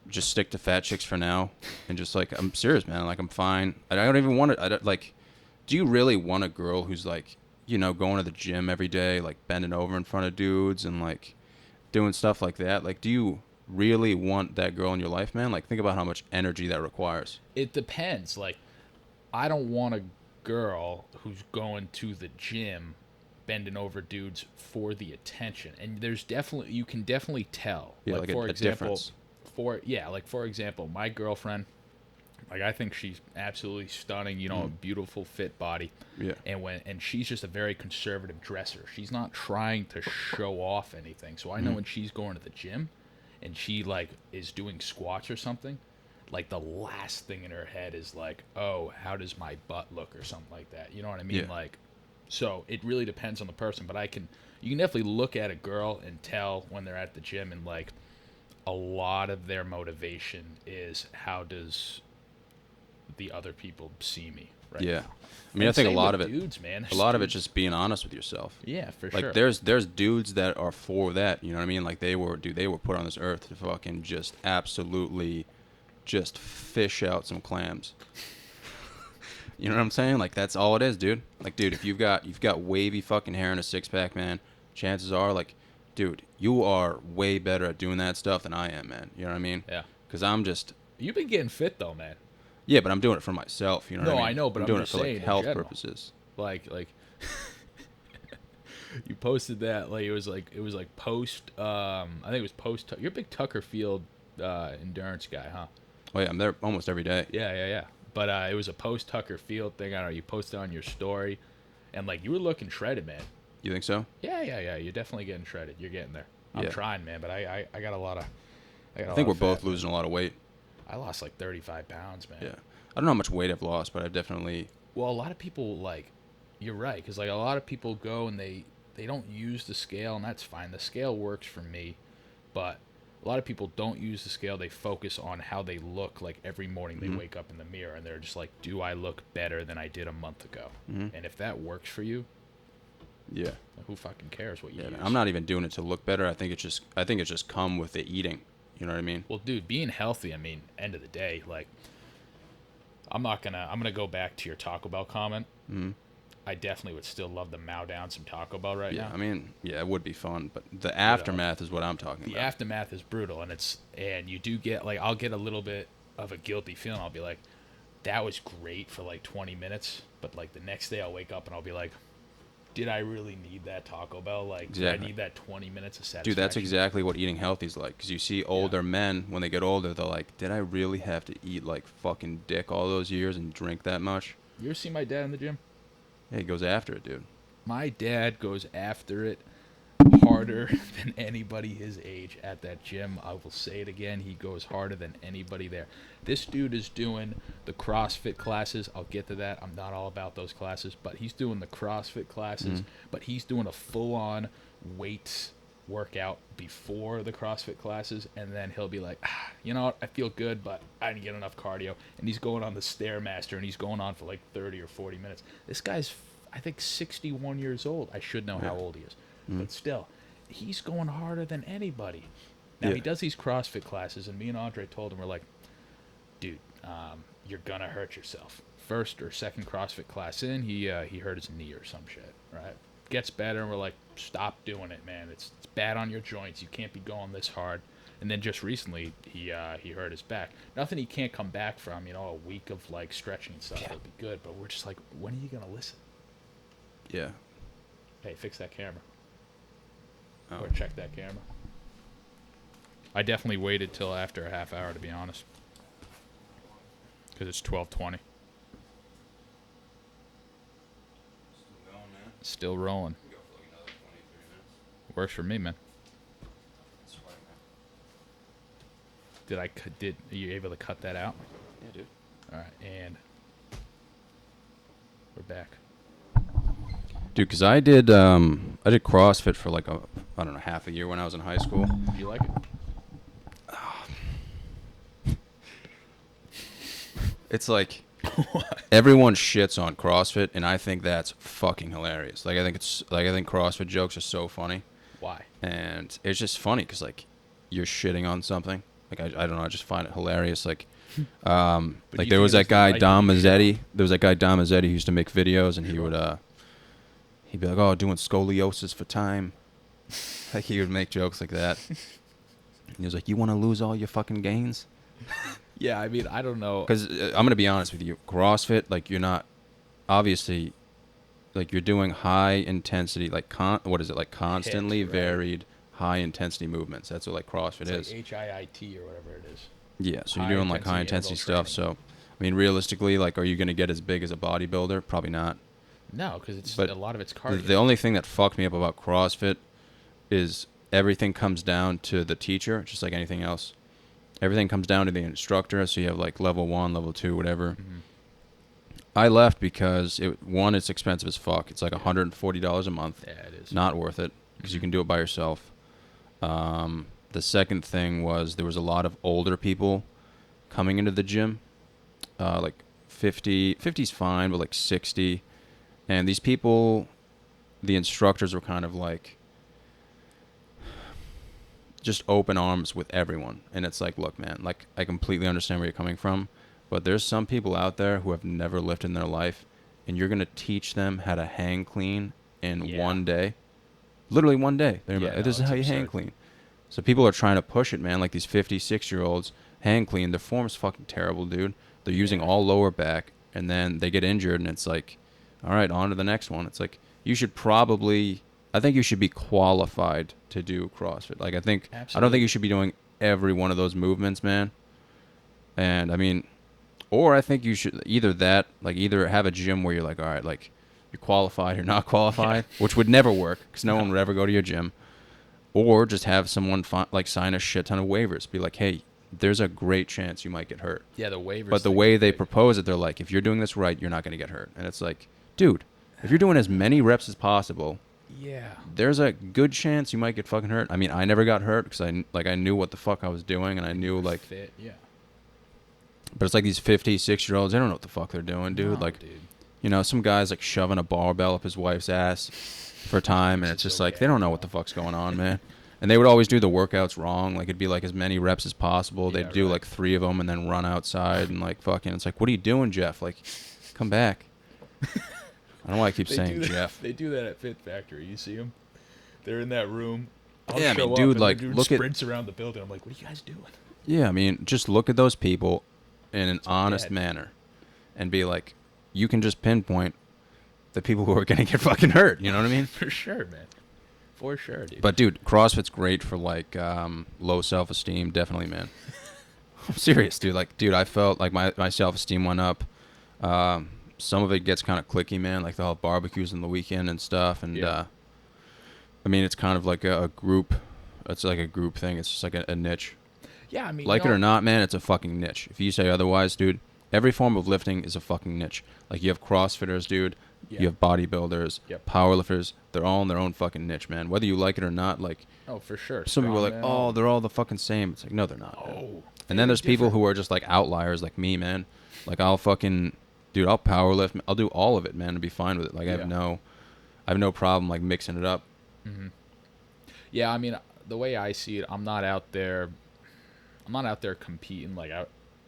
Just stick to fat chicks for now, and just like I'm serious, man. Like I'm fine. I don't even want to. Like, do you really want a girl who's like, going to the gym every day, like bending over in front of dudes and like doing stuff like that? Like, do you really want that girl in your life, man? Like, think about how much energy that requires. It depends. Like, I don't want a girl who's going to the gym bending over dudes for the attention. And you can definitely tell. Yeah, like for a example, difference. for example, my girlfriend, like I think she's absolutely stunning, a beautiful fit body. Yeah. And she's just a very conservative dresser. She's not trying to show off anything. So I know when she's going to the gym and she like is doing squats or something, like the last thing in her head is like, oh, how does my butt look or something like that. You know what I mean? Yeah. Like, so it really depends on the person, but you can definitely look at a girl and tell when they're at the gym, and like a lot of their motivation is how does the other people see me, right? Yeah. I mean, I think a lot of it, dudes, man. a lot of it's just being honest with yourself. Yeah, for like, sure. there's dudes that are for that. You know what I mean? Like they were put on this earth to fucking just absolutely just fish out some clams. You know what I'm saying? Like that's all it is, dude. Like, dude, if you've got wavy fucking hair and a six pack, man, chances are, like, dude, you are way better at doing that stuff than I am, man. You know what I mean? Yeah. Because I'm just. You've been getting fit though, man. Yeah, but I'm doing it for myself. You know what I mean? No, I know, but I'm doing just it for saying like in health general. purposes. Like you posted that like it was like post. I think it was post. You're a big Tucker Field endurance guy, huh? Oh yeah, I'm there almost every day. Yeah. But it was a post Tucker Field thing. I don't know. You posted on your story, and like you were looking shredded, man. You think so? Yeah. You're definitely getting shredded. You're getting there. I'm Yeah. trying, man. But I got a lot of. I think we're both losing a lot of weight. I lost like 35 pounds, man. Yeah. I don't know how much weight I've lost, but I've definitely. Well, a lot of people like. You're right, because like a lot of people go and they don't use the scale, and that's fine. The scale works for me, but a lot of people don't use the scale. They focus on how they look. Like every morning they wake up in the mirror and they're just like, "Do I look better than I did a month ago?" And if that works for you, yeah, who fucking cares what you yeah, use? I'm not even doing it to look better. I think it's just come with the eating. You know what I mean? Well, dude, being healthy. I mean, end of the day, like, I'm gonna go back to your Taco Bell comment. I definitely would still love to mow down some Taco Bell right now. Yeah, I mean, yeah, it would be fun, but the aftermath is what I'm talking about. The aftermath is brutal, and you do get like I'll get a little bit of a guilty feeling. I'll be like, that was great for like 20 minutes, but like the next day I'll wake up and I'll be like, did I really need that Taco Bell? Like, exactly. Did I need that 20 minutes of satisfaction? Dude, that's exactly what eating healthy is like. Because you see older men, when they get older, they're like, did I really have to eat like fucking dick all those years and drink that much? You ever see my dad in the gym? Yeah, he goes after it, dude. My dad goes after it harder than anybody his age at that gym. I will say it again. He goes harder than anybody there. This dude is doing the CrossFit classes. I'll get to that. I'm not all about those classes, but he's doing the CrossFit classes, but he's doing a full-on weights workout before the CrossFit classes, and then he'll be like, you know what, I feel good, but I didn't get enough cardio, and he's going on the Stairmaster, and he's going on for like 30 or 40 minutes. This guy's, I think, 61 years old. I should know how old he is, but still, he's going harder than anybody. Now, he does these CrossFit classes, and me and Andre told him, we're like, dude, you're gonna hurt yourself. First or second CrossFit class in, he hurt his knee or some shit, right? Gets better, and we're like, stop doing it, man. It's bad on your joints. You can't be going this hard. And then just recently, he hurt his back. Nothing he can't come back from. You know, a week of like stretching and stuff would be good. But we're just like, when are you gonna listen? Yeah. Hey, fix that camera. Oh. Or check that camera. I definitely waited till after a half hour, to be honest, because it's 12:20. Still rolling. Works for me, man. Are you able to cut that out? Yeah, dude. All right, and we're back. Dude, because I did CrossFit for like I don't know, half a year when I was in high school. Do you like it? It's like everyone shits on CrossFit, and I think that's fucking hilarious. Like I think CrossFit jokes are so funny. Why? And it's just funny because like you're shitting on something. Like I don't know, I just find it hilarious. Like like there was that guy Dom Mazzetti. There was that guy Dom Mazzetti who used to make videos, and he would he'd be like, "Oh, doing scoliosis for time." Like he would make jokes like that. And he was like, "You want to lose all your fucking gains?" Yeah, I mean, I don't know. Because I'm gonna be honest with you, CrossFit, like you're not obviously, like you're doing high intensity, like what is it, like constantly varied high intensity movements. That's what like CrossFit is. Like HIIT or whatever it is. Yeah, so you're doing like high intensity stuff. So, I mean, realistically, like, are you gonna get as big as a bodybuilder? Probably not. No, because a lot of it's cardio. The only thing that fucked me up about CrossFit is everything comes down to the teacher, just like anything else. Everything comes down to the instructor. So you have like level 1, level 2, whatever. Mm-hmm. I left because it's expensive as fuck. It's like $140 a month. Yeah, it is. Not worth it because you can do it by yourself. The second thing was there was a lot of older people coming into the gym, like 50's fine, but like 60. And these people, the instructors were kind of like just open arms with everyone. And it's like, look, man, like I completely understand where you're coming from, but there's some people out there who have never lifted in their life, and you're going to teach them how to hang clean in one day. Literally one day. This is how you hang clean. So people are trying to push it, man. Like these 56-year-olds hang clean. Their form's fucking terrible, dude. They're using all lower back, and then they get injured, and it's like, all right, on to the next one. It's like you should probably. I think you should be qualified to do CrossFit. Like I don't think you should be doing every one of those movements, man. And I mean, or I think you should either have a gym where you're like, all right, like you're qualified, you're not qualified, which would never work because no one would ever go to your gym. Or just have someone sign a shit ton of waivers. Be like, hey, there's a great chance you might get hurt. Yeah, the waivers. But the way they propose it, they're like, if you're doing this right, you're not going to get hurt. And it's like, dude, if you're doing as many reps as possible, there's a good chance you might get fucking hurt. I mean, I never got hurt because I knew what the fuck I was doing, and I knew like fit. Yeah. But it's like these 50, 6-year-olds, they don't know what the fuck they're doing, dude. No, like, dude. you know, some guy's like shoving a barbell up his wife's ass for time, and it's just like they don't know what the fuck's going on, man. And they would always do the workouts wrong. Like, it'd be like as many reps as possible. They'd do like 3 of them and then run outside and like fucking. It's like, what are you doing, Jeff? Like, come back. I don't know why I keep saying Jeff. They do that at Fit Factory. You see them? They're in that room. Yeah, I mean, dude, like, look at sprints around the building. I'm like, what are you guys doing? Yeah, I mean, just look at those people in an honest manner, and be like, you can just pinpoint the people who are gonna get fucking hurt. You know what I mean? For sure, man. For sure, dude. But dude, CrossFit's great for like low self-esteem. Definitely, man. I'm serious, dude. Like, dude, I felt like my self-esteem went up. Some of it gets kind of cliquey, man. Like the whole barbecues on the weekend and stuff. And I mean, it's kind of like a group. It's like a group thing. It's just like a niche. Yeah, I mean, like it or not, man, it's a fucking niche. If you say otherwise, dude, every form of lifting is a fucking niche. Like, you have CrossFitters, dude. Yeah. You have bodybuilders, powerlifters. They're all in their own fucking niche, man. Whether you like it or not, like... Oh, for sure. Some people are like, oh, they're all the fucking same. It's like, no, they're not. Oh. And then there's people who are just, like, outliers like me, man. Like, I'll fucking... Dude, I'll powerlift. I'll do all of it, man, and be fine with it. Like, I have no problem, like, mixing it up. Mm-hmm. Yeah, I mean, the way I see it, I'm not out there competing. Like,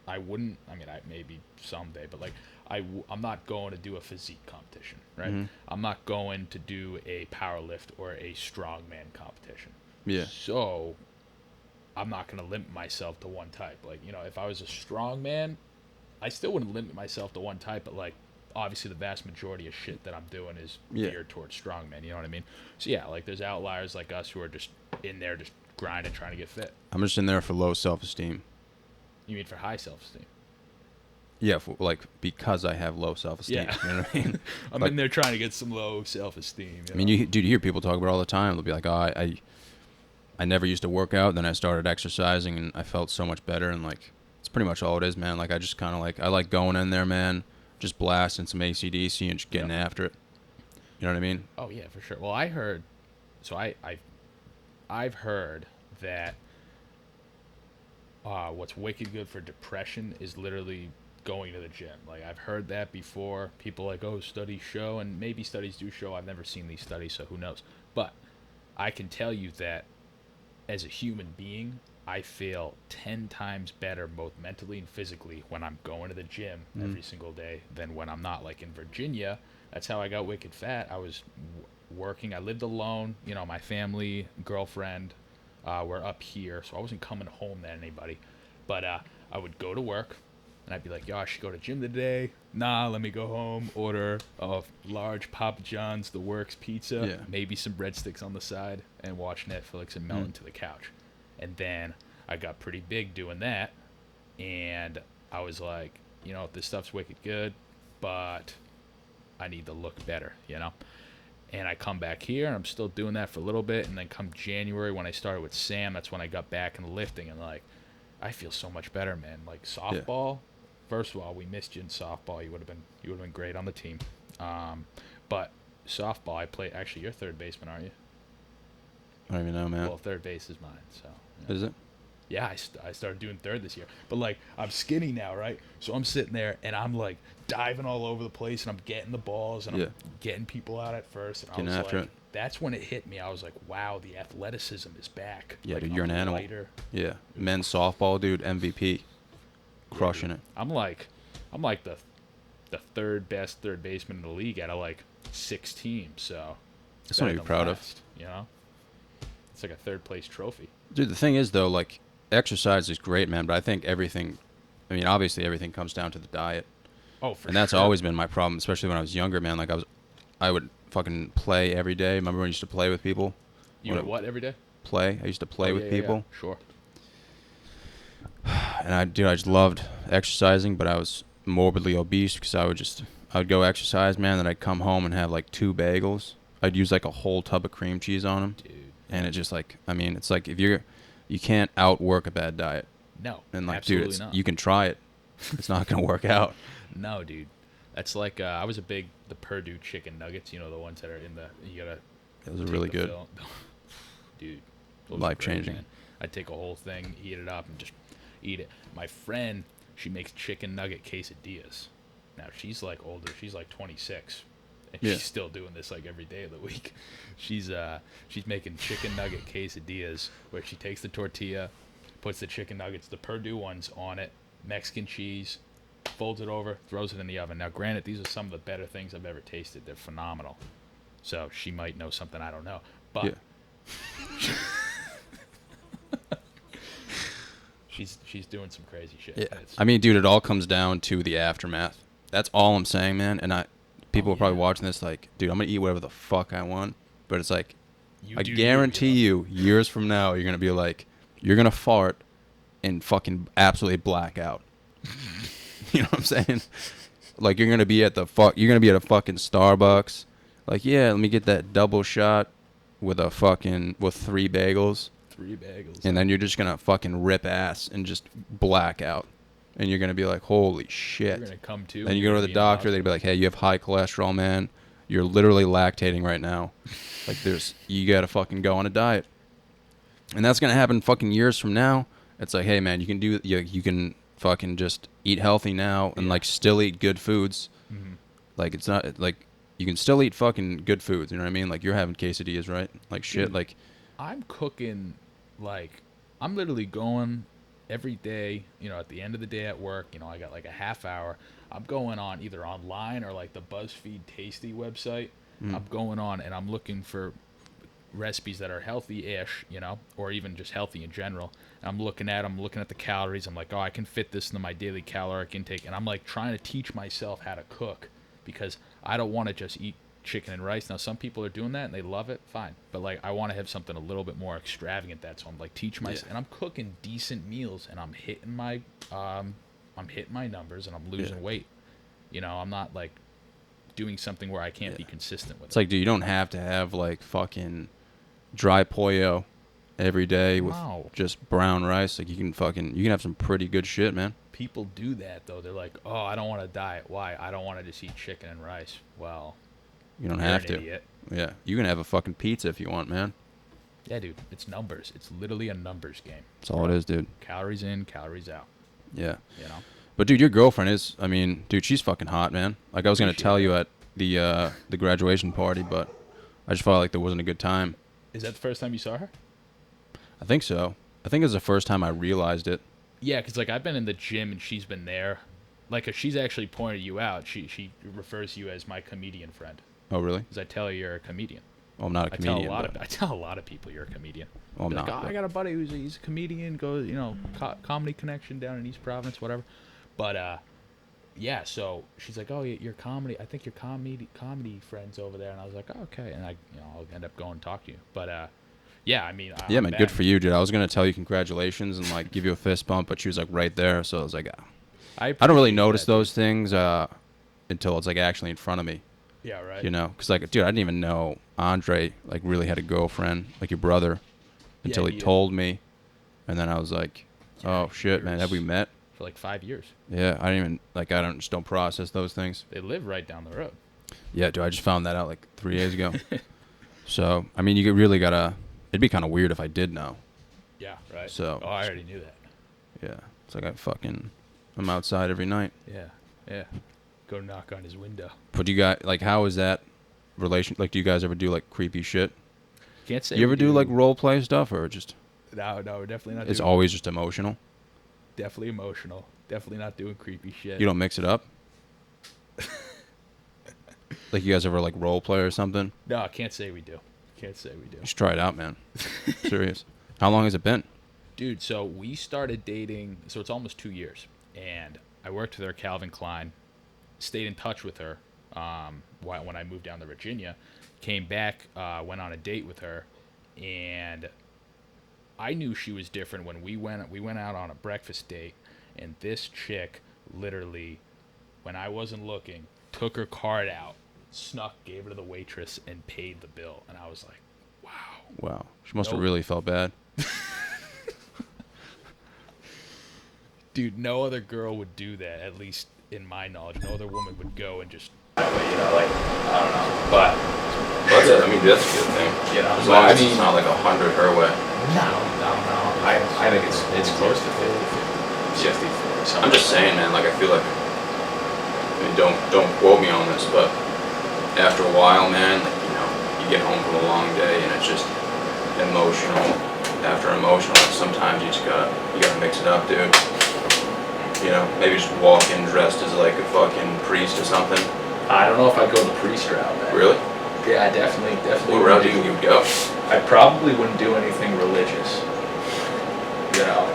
I wouldn't. I mean, maybe someday, but like, I'm not going to do a physique competition, right? Mm-hmm. I'm not going to do a power lift or a strongman competition. Yeah. So, I'm not going to limit myself to one type. Like, you know, if I was a strongman, I still wouldn't limit myself to one type, but like, obviously the vast majority of shit that I'm doing is geared towards strongman. You know what I mean? So yeah, like, there's outliers like us who are just in there, just grinding, trying to get fit. I'm just in there for low self-esteem. You mean for high self-esteem? Yeah, because I have low self-esteem. Yeah. You know what I mean? I'm in there trying to get some low self-esteem. I mean, you hear people talk about it all the time. They'll be like, oh, I never used to work out. Then I started exercising, and I felt so much better. And, like, it's pretty much all it is, man. Like, I just kind of like, I like going in there, man, just blasting some AC/DC and just getting after it. You know what I mean? Oh, yeah, for sure. Well, I heard, so I've heard that what's wicked good for depression is literally going to the gym. Like, I've heard that before. People like, oh, studies show, and maybe studies do show. I've never seen these studies, so who knows. But I can tell you that as a human being, I feel 10 times better both mentally and physically when I'm going to the gym every single day than when I'm not. Like in Virginia, that's how I got wicked fat. I was working. I lived alone. You know, my family, girlfriend were up here, so I wasn't coming home to anybody. But I would go to work, and I'd be like, yo, I should go to gym today. Nah, let me go home, order a large Papa John's, the Works pizza, maybe some breadsticks on the side, and watch Netflix and melt into the couch. And then I got pretty big doing that, and I was like, you know, this stuff's wicked good, but I need to look better, you know? And I come back here, and I'm still doing that for a little bit, and then come January when I started with Sam, that's when I got back in lifting, and, like, I feel so much better, man. Like, softball, first of all, we missed you in softball. You would have been great on the team. But softball, I play, actually, you're third baseman, aren't you? I don't even know, man. Well, third base is mine, so. Yeah. Is it? Yeah, I started doing third this year. But, like, I'm skinny now, right? So I'm sitting there, and I'm, like, diving all over the place, and I'm getting the balls, and I'm getting people out at first. And getting I was after like, it. That's when it hit me. I was like, wow, the athleticism is back. Yeah, like, dude, you're an animal. Lighter. Yeah. Men's softball, dude, MVP. Crushing it. I'm like the third best third baseman in the league out of, like, 6 teams, so. That's something to be proud of. You know? It's like a third place trophy. Dude, the thing is, though, like, exercise is great, man, but I think everything, I mean, obviously everything comes down to the diet. Oh, for And that's sure. always been my problem, especially when I was younger, man. Like I would fucking play every day. Remember when I used to play with people? You would what every day? Play. I used to Oh play yeah, with yeah, yeah. people, Sure. and I just loved exercising, but I was morbidly obese because I would go exercise, man, then I'd come home and have like 2 bagels. I'd use like a whole tub of cream cheese on them, Dude. and it just like, I mean, it's like if you can't outwork a bad diet, No, and like, dude, absolutely not. you can try it, it's not gonna work out. No, dude. That's like I was a big the Purdue chicken nuggets. You know the ones that are in the you gotta. Those are take really the good, film. Dude. Those are life great, changing. man. I'd take a whole thing, heat it up, and just eat it. My friend, she makes chicken nugget quesadillas. Now she's like older. She's like 26, and Yeah. she's still doing this like every day of the week. She's making chicken nugget quesadillas where she takes the tortilla, puts the chicken nuggets, the Purdue ones on it, Mexican cheese, folds it over, throws it in the oven. Now, granted, these are some of the better things I've ever tasted. They're phenomenal. So she might know something I don't know, but. Yeah. She's doing some crazy shit. Yeah. I mean, dude, it all comes down to the aftermath. That's all I'm saying, man. And people are probably watching this like, dude, I'm gonna eat whatever the fuck I want. But it's like, I guarantee you, years from now, you're gonna be like, you're gonna fart and fucking absolutely black out. You know what I'm saying? Like you're gonna be at a fucking Starbucks. Like, yeah, let me get that double shot with 3 bagels. 3 bagels. And then you're just gonna fucking rip ass and just black out, and you're gonna be like, holy shit. You're gonna come to. Then you go to the doctor. They'd be like, hey, you have high cholesterol, man. You're literally lactating right now. Like you gotta fucking go on a diet. And that's gonna happen fucking years from now. It's like, hey man, you can fucking just eat healthy now and like still eat good foods. Mm-hmm. Like it's not like you can still eat fucking good foods. You know what I mean? Like you're having quesadillas, right? Like shit. Dude, like I'm cooking. Like I'm literally going every day. You know, at the end of the day at work. You know, I got like a half hour. I'm going on either online or like the BuzzFeed Tasty website. I'm going on and I'm looking for recipes that are healthy-ish, you know, or even just healthy in general. And I'm looking at the calories. I'm like, oh, I can fit this into my daily caloric intake. And I'm like trying to teach myself how to cook because I don't want to just eat chicken and rice. Now, some people are doing that and they love it, fine. But like, I want to have something a little bit more extravagant. So I'm like, teach myself, and I'm cooking decent meals, and I'm hitting my numbers, and I'm losing weight. You know, I'm not like doing something where I can't be consistent with it. It's like, dude, you don't have to have like fucking dry pollo every day with just brown rice. Like you can have some pretty good shit, man. People do that though. They're like, oh, I don't want to diet. Why? I don't want to just eat chicken and rice. Well, you don't have to. Idiot. Yeah, you can have a fucking pizza if you want, man. Yeah, dude, it's numbers. It's literally a numbers game. That's all it is, dude. Calories in, calories out. Yeah. You know. But dude, your girlfriend is. I mean, dude, she's fucking hot, man. Like I was gonna tell you at the graduation party, but I just felt like there wasn't a good time. Is that the first time you saw her? I think so. I think it was the first time I realized it. Yeah, because like I've been in the gym and she's been there. Like she's actually pointed you out. She refers to you as my comedian friend. Oh really? Because I tell her you're a comedian. Oh, I'm not a comedian. I tell a lot of people you're a comedian. Oh, I'm not. Like, I got a buddy he's a comedian. Goes, you know, comedy connection down in East Providence, whatever. But yeah. So she's like, oh, you're comedy. I think you're comedy friends over there. And I was like, oh, okay. And I'll end up going and talk to you. But yeah, I mean, yeah, man, good for you, dude. I was gonna tell you congratulations and like give you a fist bump, but she was like right there, so I was like, I don't really notice those things until it's like actually in front of me. Yeah, right. You know, because like, dude, I didn't even know Andre like really had a girlfriend, like your brother, until he told me, and then I was like, oh shit, man, have we met? For like 5 years. Yeah, I just don't process those things. They live right down the road. Yeah, dude, I just found that out like 3 days ago. So, I mean, you really gotta. It'd be kind of weird if I did know. Yeah, right. So. Oh, I already knew that. Yeah, it's like I'm outside every night. Yeah. Go knock on his window. But you guys, like, how is that relation? Like, do you guys ever do like creepy shit? Can't say. You ever do like role play stuff or just? No, definitely not. It's always just emotional. Definitely emotional. Definitely not doing creepy shit. You don't mix it up. Like you guys ever like role play or something? No, I can't say we do. You should try it out, man. Serious. How long has it been? Dude, so we started dating. So it's almost 2 years, and I worked with her Calvin Klein. stayed in touch with her when I moved down to Virginia. Came back, went on a date with her, and I knew she was different when we went out on a breakfast date, and this chick literally, when I wasn't looking, took her card out, snuck, gave it to the waitress, and paid the bill. And I was like, wow. Wow. She must have really felt bad. Dude, no other girl would do that, at least in my knowledge. No other woman would go and just, Like, I don't know. But, That's a good thing. As long as it's not like 100 her way. no. I think it's close to 50, 60. I'm just saying, man, like, I feel like, I mean, don't quote me on this, but after a while, man, like, you get home from a long day and it's just emotional after emotional. And sometimes you gotta mix it up, dude. Maybe just walk in dressed as like a fucking priest or something. I don't know if I'd go the priest route, man. Really? Yeah, I definitely. What route do you think you would go? I probably wouldn't do anything religious.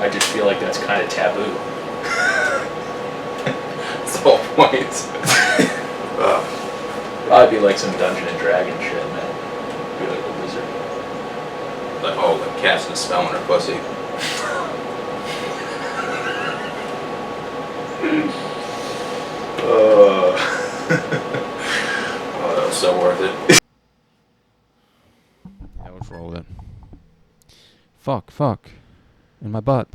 I just feel like that's kind of taboo. That's the whole point. Probably be like some Dungeon and Dragon shit, man. Be like a wizard. Like casting a spell on her pussy. Oh, that was so worth it. Yeah, let's roll with it. Fuck. In my butt.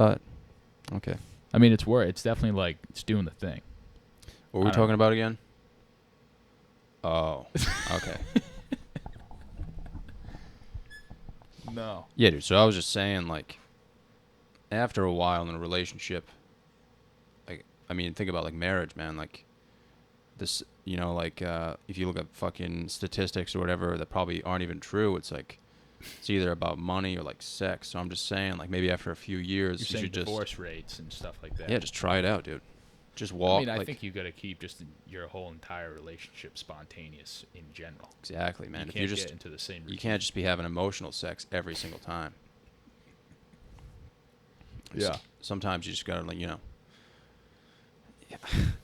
Okay. I mean, it's definitely like, it's doing the thing. What were we talking about again? Oh, okay. No. Yeah, dude. So I was just saying, like, after a while in a relationship, like, I mean, think about like marriage, man. Like, this, if you look at fucking statistics or whatever that probably aren't even true, it's like, it's either about money or like sex. So I'm just saying, like, maybe after a few years, You're you should just divorce rates and stuff like that. Yeah, just try it out, dude. Just walk. I mean, I like, think you got to keep just your whole entire relationship spontaneous in general. Exactly, man. You If can't you just get into the same routine. you can't just be having emotional sex every single time. Yeah. Sometimes you just gotta Yeah.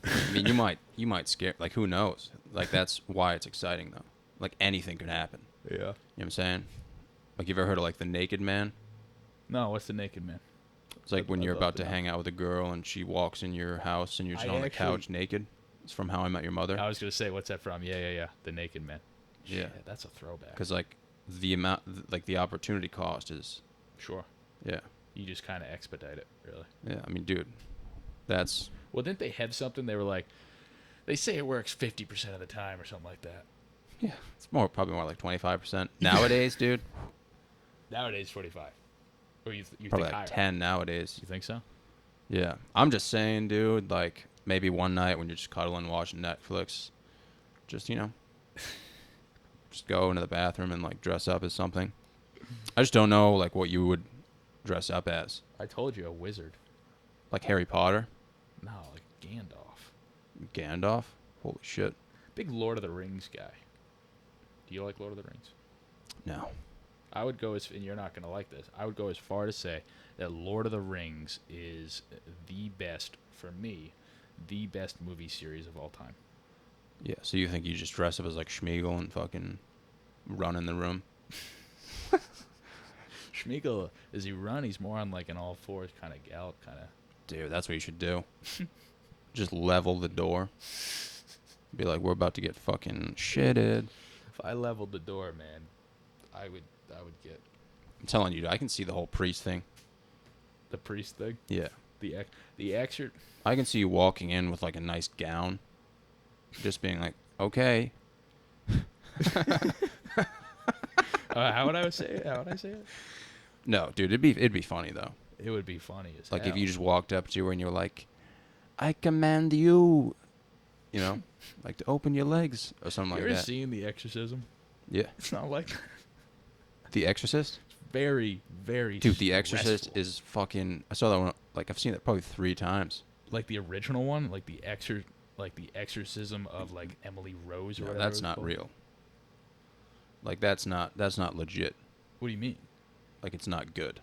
I mean, you might scare. Like, who knows? Like, that's why it's exciting, though. Like, anything could happen. Yeah. You know what I'm saying? Like, you ever heard of like the naked man? No, what's the naked man? It's like when you're about to hang out with a girl and she walks in your house and you're just on the couch naked. It's from How I Met Your Mother. I was gonna say, what's that from? Yeah. The naked man. Yeah. Shit, that's a throwback. Because like the amount, like the opportunity cost is. Sure. Yeah. You just kind of expedite it, really. Yeah, I mean, dude, that's. Well, didn't they have something? They were like, they say it works 50% of the time or something like that. Yeah, it's probably more like 25% nowadays, dude. Nowadays, 45. Or you Probably think like higher? 10 nowadays. You think so? Yeah, I'm just saying, dude. Like, maybe one night when you're just cuddling, watching Netflix, just just go into the bathroom and like dress up as something. I just don't know like what you would dress up as. I told you, a wizard. Like Harry Potter? No, like Gandalf. Gandalf? Holy shit. Big Lord of the Rings guy. Do you like Lord of the Rings? No. I would go and you're not going to like this, I would go as far to say that Lord of the Rings is the best, for me, the best movie series of all time. Yeah, so you think you just dress up as like Schmeagol and fucking run in the room? Schmeagol, does he run? He's more on like an all fours kind of gallop kind of. Dude, that's what you should do. Just level the door. Be like, we're about to get fucking shitted. If I leveled the door, man, I would get I'm telling you, I can see the whole priest thing. the priest thing. Yeah. The extra. I can see you walking in with like a nice gown. Just being like, okay. How would I say it? How would I say it? No, dude, it'd be funny though. It would be funny as Like hell. if you just walked up to her and you're like, I command you, like to open your legs or something You like ever that. seen The Exorcism? Yeah. It's not like that. The Exorcist? Very, very. Dude, The Exorcist stressful. is fucking. I saw that one. Like I've seen it probably 3 times. Like the original one, like the exorcism of like Emily Rose or No, whatever. that's it was not called. real. Like that's not legit. What do you mean? Like it's not good.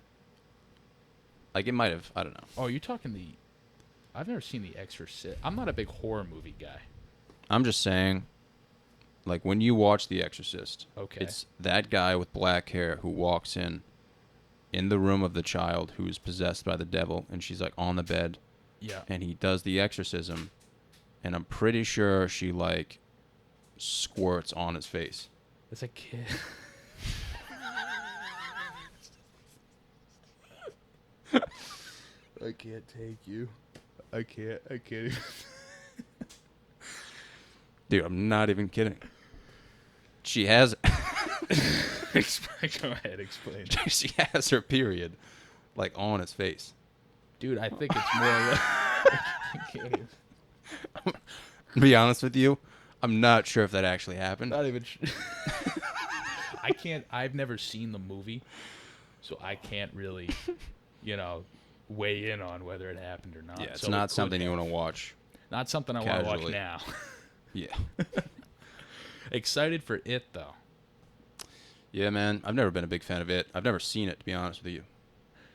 Like it might have. I don't know. Oh, you're talking the. I've never seen The Exorcist. I'm not a big horror movie guy. I'm just saying, like, when you watch The Exorcist, Okay. it's that guy with black hair who walks in the room of the child who is possessed by the devil, and she's, like, on the bed. Yeah. And he does the exorcism, and I'm pretty sure she, like, squirts on his face. It's a kid. I can't take you. I can't even. Dude, I'm not even kidding. She has... Go ahead, explain. she has her period, like, on his face. Dude, I think it's more like... I can't even. To be honest with you, I'm not sure if that actually happened. Not even... I can't... I've never seen the movie, so I can't really, weigh in on whether it happened or not. Yeah, it's so not something you want to watch. Not something I want to watch casually. now. Yeah. Excited for it, though. Yeah, man. I've never been a big fan of it. I've never seen it, to be honest with you.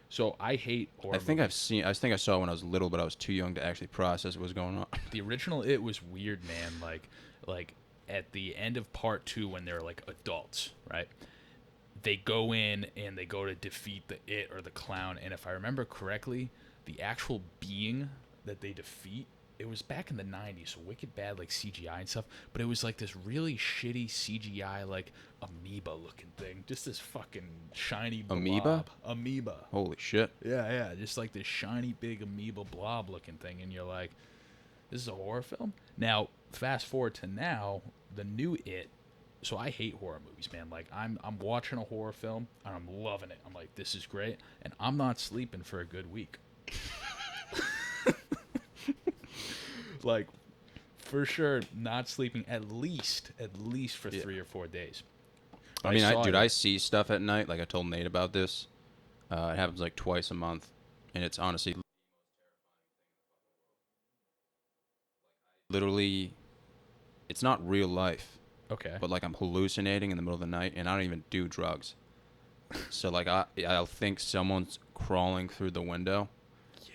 So I hate horror I think movies. I think I saw it when I was little, but I was too young to actually process what was going on. The original It was weird, man. Like at the end of part 2 when they're like adults, right? They go in and they go to defeat the It or the clown, and if I remember correctly, the actual being that they defeat, it was back in the 90s, so wicked bad like CGI and stuff, but it was like this really shitty CGI like amoeba looking thing. Just this fucking shiny blob. Amoeba? Holy shit. Yeah, just like this shiny big amoeba blob looking thing, and you're like, this is a horror film? Now, fast forward to now, the new It. So I hate horror movies, man. Like I'm watching a horror film and I'm loving it. I'm like, this is great, and I'm not sleeping for a good week. Like, for sure, not sleeping at least for 3 or 4 days. I mean, I see stuff at night. Like I told Nate about this. It happens like twice a month, and it's honestly literally, it's not real life. Okay. But like I'm hallucinating in the middle of the night, and I don't even do drugs. So like I'll think someone's crawling through the window,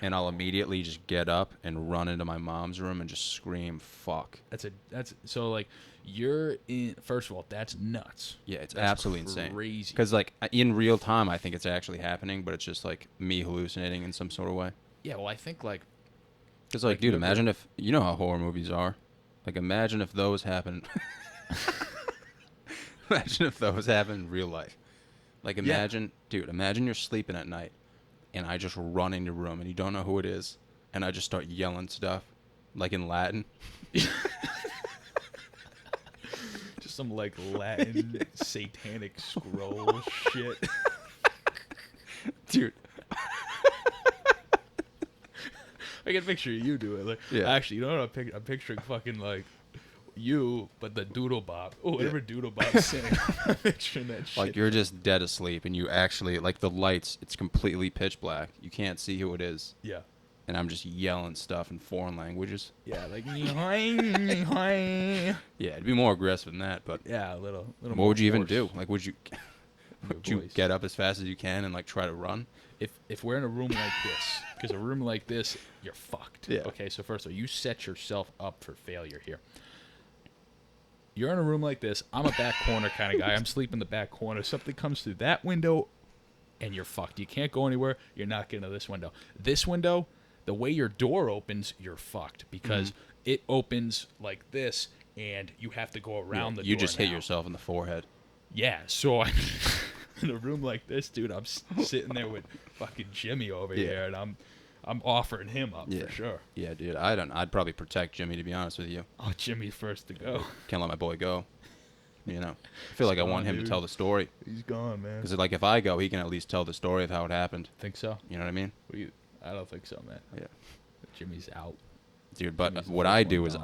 and I'll immediately just get up and run into my mom's room and just scream "fuck." That's so like you're in. First of all, that's nuts. Yeah, it's That's absolutely insane. Crazy. Because like in real time, I think it's actually happening, but it's just like me hallucinating in some sort of way. Yeah, well, I think like. Because like, dude, imagine if you know how horror movies are. Like, imagine if those happen. Imagine if those happen in real life. Like, imagine, dude, imagine you're sleeping at night, and I just run in your room, and you don't know who it is, and I just start yelling stuff, like in Latin. Just some like Latin satanic scroll shit. Dude. I can picture you do it. Like, actually, you know what I'm picturing fucking like you, but the doodle bop. Oh, whatever doodle bop's saying. I'm picturing that shit. Like, you're just dead asleep, and you actually, like, the lights, it's completely pitch black. You can't see who it is. Yeah. And I'm just yelling stuff in foreign languages. Yeah, like yeah, it'd be more aggressive than that, but yeah, a little. What would you even do? Like, would you voice. Get up as fast as you can and like try to run? If we're in a room like this, because a room like this, you're fucked. Yeah. Okay, so first of all, you set yourself up for failure here. You're in a room like this. I'm a back corner kind of guy. I'm sleeping in the back corner. Something comes through that window, and you're fucked. You can't go anywhere. You're not getting to this window. This window, the way your door opens, you're fucked because it opens like this, and you have to go around the door. You just hit yourself in the forehead. Yeah, so I'm in a room like this, dude. I'm sitting there with fucking Jimmy over here, and I'm offering him up for sure. Yeah, dude. I'd probably protect Jimmy, to be honest with you. Oh, Jimmy's first to go. Can't let my boy go. You know, I feel like I want him to tell the story. He's gone, man. Because like if I go, he can at least tell the story of how it happened. Think so? You know what I mean? I don't think so, man. Yeah. Jimmy's out. Dude, but what I do is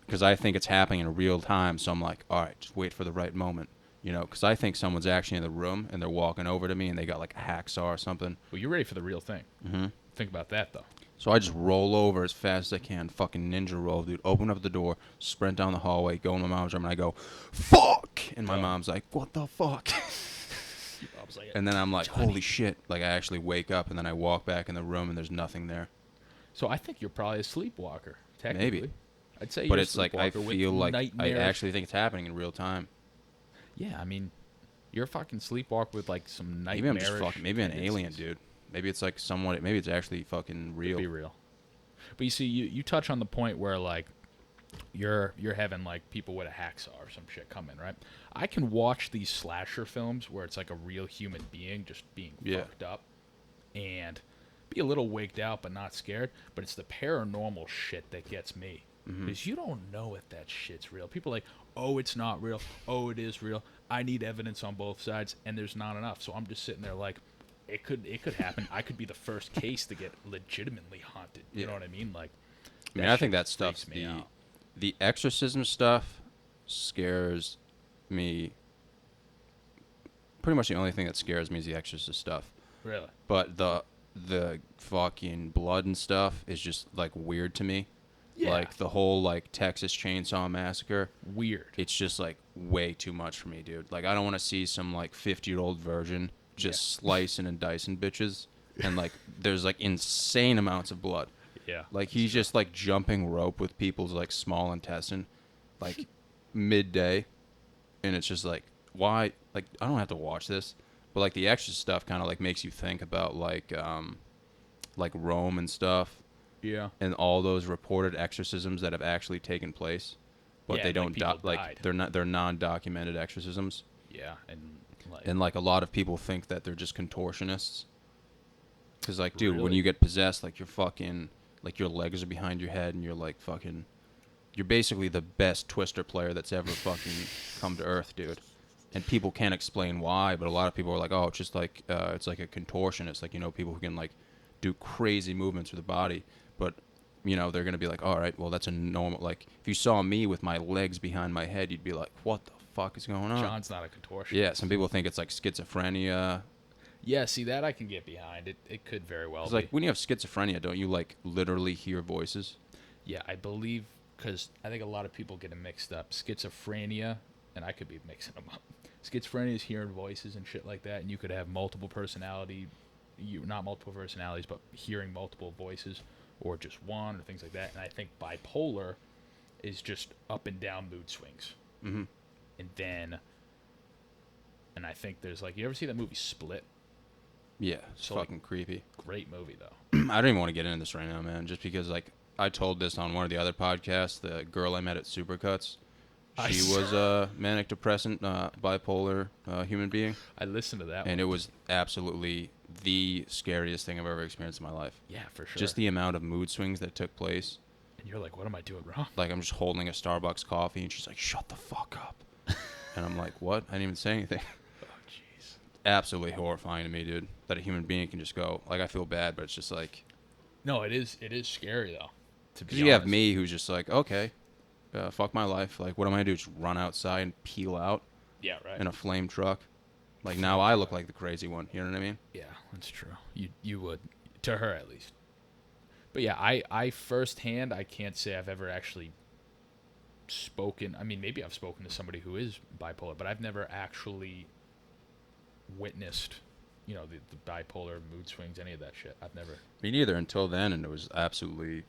because I think it's happening in real time, so I'm like, all right, just wait for the right moment. You know, because I think someone's actually in the room and they're walking over to me and they got like a hacksaw or something. Well, you're ready for the real thing. Mm-hmm. Think about that, though. So I just roll over as fast as I can, fucking ninja roll, dude. Open up the door, sprint down the hallway, go in my mom's room, and I go, fuck! And my mom's like, what the fuck? And then I'm like, holy shit. Like, I actually wake up, and then I walk back in the room, and there's nothing there. So I think you're probably a sleepwalker, technically. Maybe. I'd say But you're a it's like I sleepwalker with feel like I nightmarish- actually think it's happening in real time. Yeah, I mean, you're a fucking sleepwalker with like some nightmarish. Maybe I'm just fucking. Maybe an tendencies. alien, dude. Maybe it's like somewhat. Maybe it's actually fucking Could real. be real. But you see, you touch on the point where like you're having like people with a hacksaw or some shit come in, right? I can watch these slasher films where it's like a real human being just being fucked up and be a little wigged out but not scared. But it's the paranormal shit that gets me. Because you don't know if that shit's real. People are like, oh, it's not real. Oh, it is real. I need evidence on both sides, and there's not enough. So I'm just sitting there like, it could happen. I could be the first case to get legitimately haunted. You know what I mean? Like, I mean, I think that stuff, freaks me out. the exorcism stuff scares me. Pretty much the only thing that scares me is the exorcist stuff. Really? But the fucking blood and stuff is just like weird to me. Yeah. Like the whole like Texas Chainsaw Massacre. Weird. It's just like way too much for me, dude. Like I don't want to see some like 50-year-old virgin just slicing and dicing bitches, and like there's like insane amounts of blood. Yeah. Like he's just like jumping rope with people's like small intestine, like midday, and it's just like why? Like I don't have to watch this, but like the extra stuff kind of like makes you think about like Rome and stuff. Yeah. And all those reported exorcisms that have actually taken place, but Yeah, they like, don't people died. they're non-documented exorcisms. Yeah, And like a lot of people think that they're just contortionists. Cuz like dude, when Really? you get possessed, like you're fucking like your legs are behind your head and you're like fucking you're basically the best Twister player that's ever fucking come to earth, dude. And people can't explain why, but a lot of people are like, "Oh, it's just like it's like a contortionist, like people who can like do crazy movements with the body." But they're gonna be like, all right, well, that's a normal. Like, if you saw me with my legs behind my head, you'd be like, what the fuck is going on? John's not a contortionist. Yeah, some people think it's like schizophrenia. Yeah, see, that I can get behind. It could very well It's be. like when you have schizophrenia, don't you like literally hear voices? Yeah, I believe, because I think a lot of people get them mixed up. Schizophrenia, and I could be mixing them up. Schizophrenia is hearing voices and shit like that, and you could have multiple personality, not multiple personalities, but hearing multiple voices, or just one, or things like that. And I think bipolar is just up and down mood swings. Mm-hmm. And I think there's like, you ever see that movie Split? Yeah, it's So, like, fucking creepy. Great movie, though. I don't even want to get into this right now, man, just because like I told this on one of the other podcasts. The girl I met at Supercuts, she was a manic depressant, bipolar human being. I listened to that And one. it was absolutely the scariest thing I've ever experienced in my life. Yeah, for sure. Just the amount of mood swings that took place. And you're like, what am I doing wrong? Like, I'm just holding a Starbucks coffee, and she's like, shut the fuck up. And I'm like, what? I didn't even say anything. Oh, jeez. Absolutely horrifying to me, dude. That a human being can just go, like, I feel bad, but it's just like... No, it is scary, though. Because you have me who's just like, okay, fuck my life. Like, what am I going to do? Just run outside and peel out Yeah, right. in a flame truck? Like, now I look like the crazy one. You know what I mean? Yeah, that's true. You would. To her, at least. But yeah, I firsthand, I can't say I've ever actually spoken. I mean, maybe I've spoken to somebody who is bipolar, but I've never actually witnessed, the bipolar mood swings, any of that shit. I've never. Me neither until then, and it was absolutely...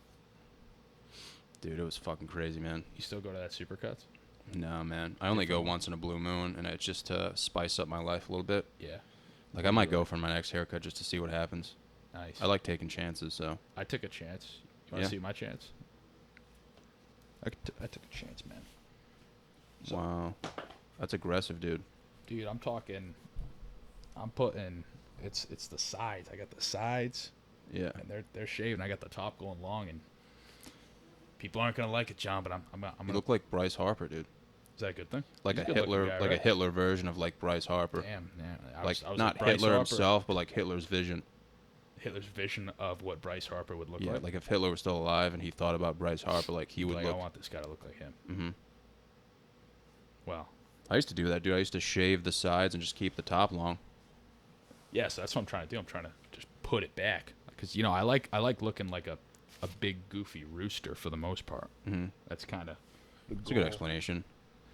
Dude, it was fucking crazy, man. You still go to that Supercuts? No, man. I only go once in a blue moon, and it's just to spice up my life a little bit. Yeah. Like, I might go for my next haircut just to see what happens. Nice. I like taking chances, so. I took a chance. You want to see my chance? I took a chance, man. So, wow. That's aggressive, dude. Dude, I'm putting, it's the sides. I got the sides. Yeah. And they're shaved, and I got the top going long, and people aren't gonna like it, John. But I'm You gonna. look like Bryce Harper, dude. Is that a good thing? Like He's a good looking Hitler, guy, like right? a Hitler version of like Bryce Harper. Damn, yeah. Like I was not Bryce Hitler Harper. himself, but like Hitler's vision. Hitler's vision of what Bryce Harper would look Yeah, like. like if Hitler was still alive and he thought about Bryce Harper, like he would like, look. I want this guy to look like him. Mm-hmm. Well, I used to do that, dude. I used to shave the sides and just keep the top long. yeah. So that's what I'm trying to do. I'm trying to just put it back, because I like looking like a big goofy rooster for the most part. Mm-hmm. That's kind of. It's a good explanation.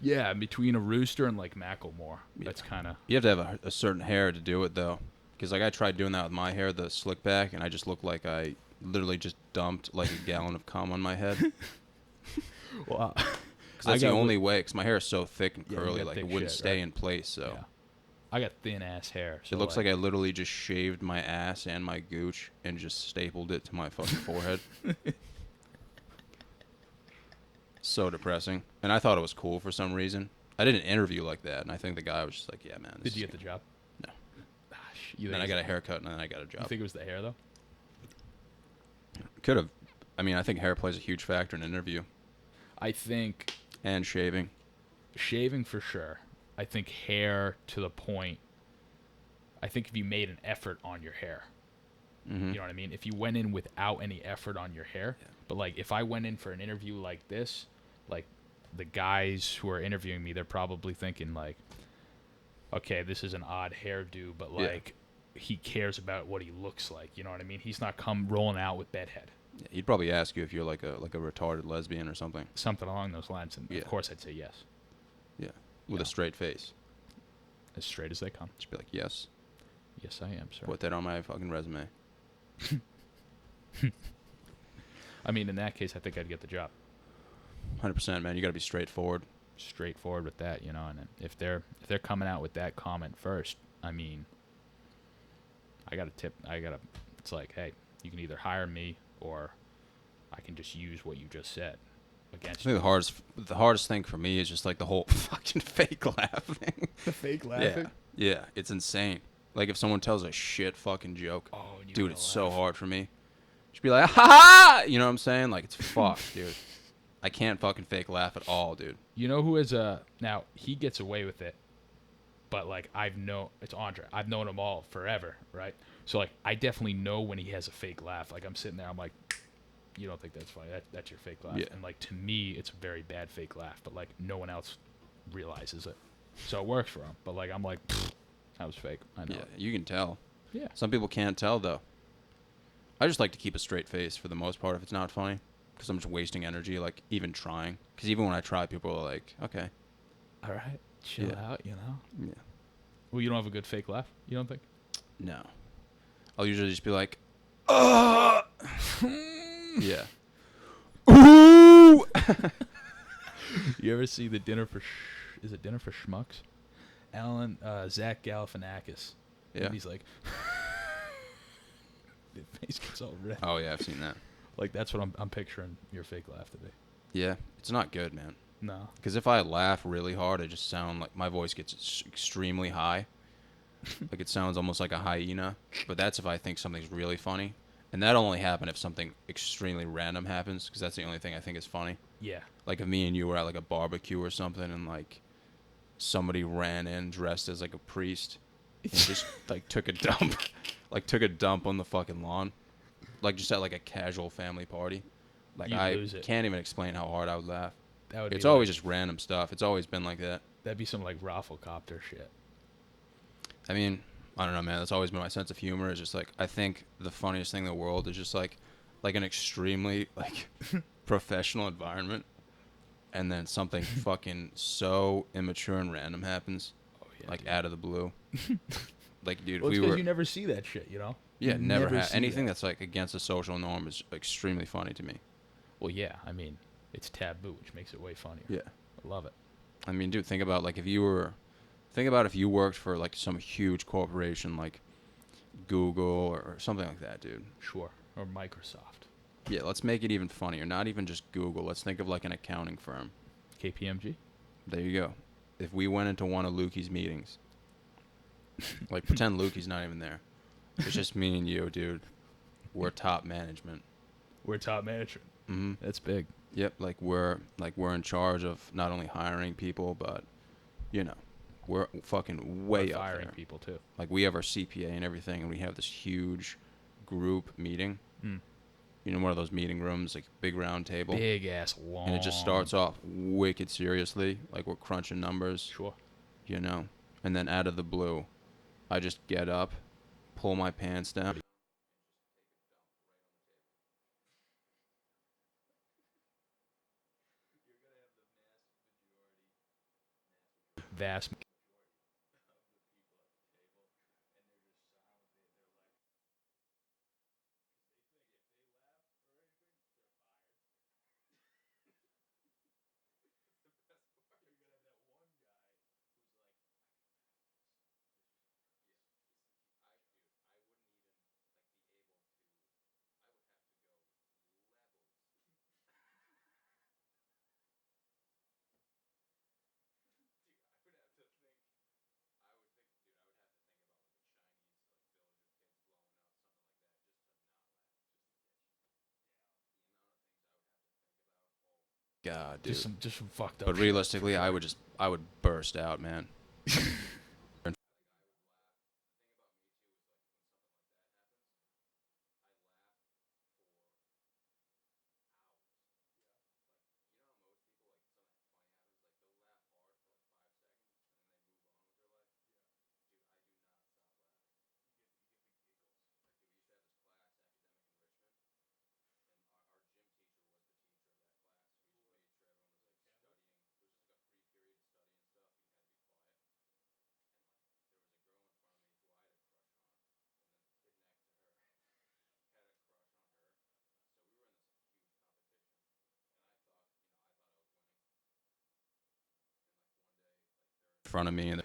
Yeah, between a rooster and like Macklemore. That's kind of. You have to have a certain hair to do it, though. Because, like, I tried doing that with my hair, the slick back, and I just looked like I literally just dumped, like, a gallon of cum on my head. Well, Because that's the only way. Because my hair is so thick and curly, got like thick it wouldn't shit, stay right? in place. So Yeah. I got thin ass hair. So it looks like I literally just shaved my ass and my gooch and just stapled it to my fucking forehead. So depressing. And I thought it was cool for some reason. I did an interview like that, and I think the guy was just like, "Yeah, man." Did you get the job? No. You Then I got a haircut, and then I got a You job. think it was the hair though? Could have. I mean, I think hair plays a huge factor in an interview. I think And shaving. shaving for sure. I think hair to the point. I think if you made an effort on your hair, Mm-hmm. you know what I mean? If you went in without any effort on your hair, but like if I went in for an interview like this, like the guys who are interviewing me, they're probably thinking like, okay, this is an odd hairdo, but like he cares about what he looks like. You know what I mean? He's not come rolling out with bedhead. Yeah, he'd probably ask you if you're like a retarded lesbian or something. Something along those lines, and of course I'd say yes. Yeah, with a straight face. As straight as they come. Just be like, yes. Yes, I am, sir. Put that on my fucking resume. I mean, in that case, I think I'd get the job. 100%, man. You got to be straightforward. Straightforward with that, you know. And if they're coming out with that comment first, I mean, I got to tip. It's like, hey, you can either hire me or I can just use what you just said against I you. think the hardest thing for me is just like the whole fucking fake laughing. The fake laughing. Yeah, it's insane. Like if someone tells a shit fucking joke, dude, it's so hard for me. Just be like, ha ha! You know what I'm saying? Like it's fucked, dude. I can't fucking fake laugh at all, dude. You know who is now he gets away with it, but like it's Andre. I've known him all forever, right? So like I definitely know when he has a fake laugh. Like I'm sitting there, I'm like, you don't think that's funny? That's your fake laugh. Yeah. And like to me, it's a very bad fake laugh, but like no one else realizes it, so it works for him. But like I'm like, that was fake. I know. Yeah, you can tell. Yeah. Some people can't tell though. I just like to keep a straight face for the most part if it's not funny, because I'm just wasting energy, like even trying. Because even when I try, people are like, okay. All right, chill out, you know. Yeah. Well, you don't have a good fake laugh. You don't think? No. I'll usually just be like, yeah. Ooh! You ever see the Dinner for is it Dinner for Schmucks? Zach Galifianakis. Yeah. And he's like, his face gets all red. Oh yeah, I've seen that. Like that's what I'm picturing your fake laugh to be. Yeah, it's not good, man. No. Because if I laugh really hard, I just sound like my voice gets extremely high. Like it sounds almost like a hyena. But that's if I think something's really funny. And that'll only happen if something extremely random happens, because that's the only thing I think is funny. Yeah. Like if me and you were at like a barbecue or something, and like somebody ran in dressed as like a priest and just like took a dump on the fucking lawn, like just at like a casual family party. Like You'd I lose it. can't even explain how hard I would laugh. That would It's be always like, just random stuff. It's always been like that. that'd be some like Rafflecopter shit. I mean, I don't know, man. That's always been my sense of humor. Is just like I think the funniest thing in the world is just like an extremely like professional environment, and then something fucking so immature and random happens, like out of the blue. Like, dude, Well, it's we because were you never see that shit, you know. yeah, You never had see anything that. that's like against the social norm is extremely funny to me. Well, yeah. I mean, it's taboo, which makes it way funnier. Yeah. I love it. I mean, dude, think about if you worked for like some huge corporation like Google or something like that, dude. Sure. Or Microsoft. Yeah, let's make it even funnier. Not even just Google. Let's think of like an accounting firm. KPMG. There you go. If we went into one of Lukey's meetings, like pretend Lukey's not even there. It's just me and you, dude. We're top management. We're top management. Mm-hmm. That's big. Yep, we're in charge of not only hiring people, but you know, we're fucking way We're up firing there. people too. Like we have our CPA and everything, and we have this huge group meeting. Mm. You know, one of those meeting rooms, like big round table. Big ass long. And it just starts off wicked seriously, like we're crunching numbers. Sure. You know, and then out of the blue, I just get up, pull my pants down. Vast. God, dude. Just some fucked up. But shit. realistically, I would burst out, man. In front of me, and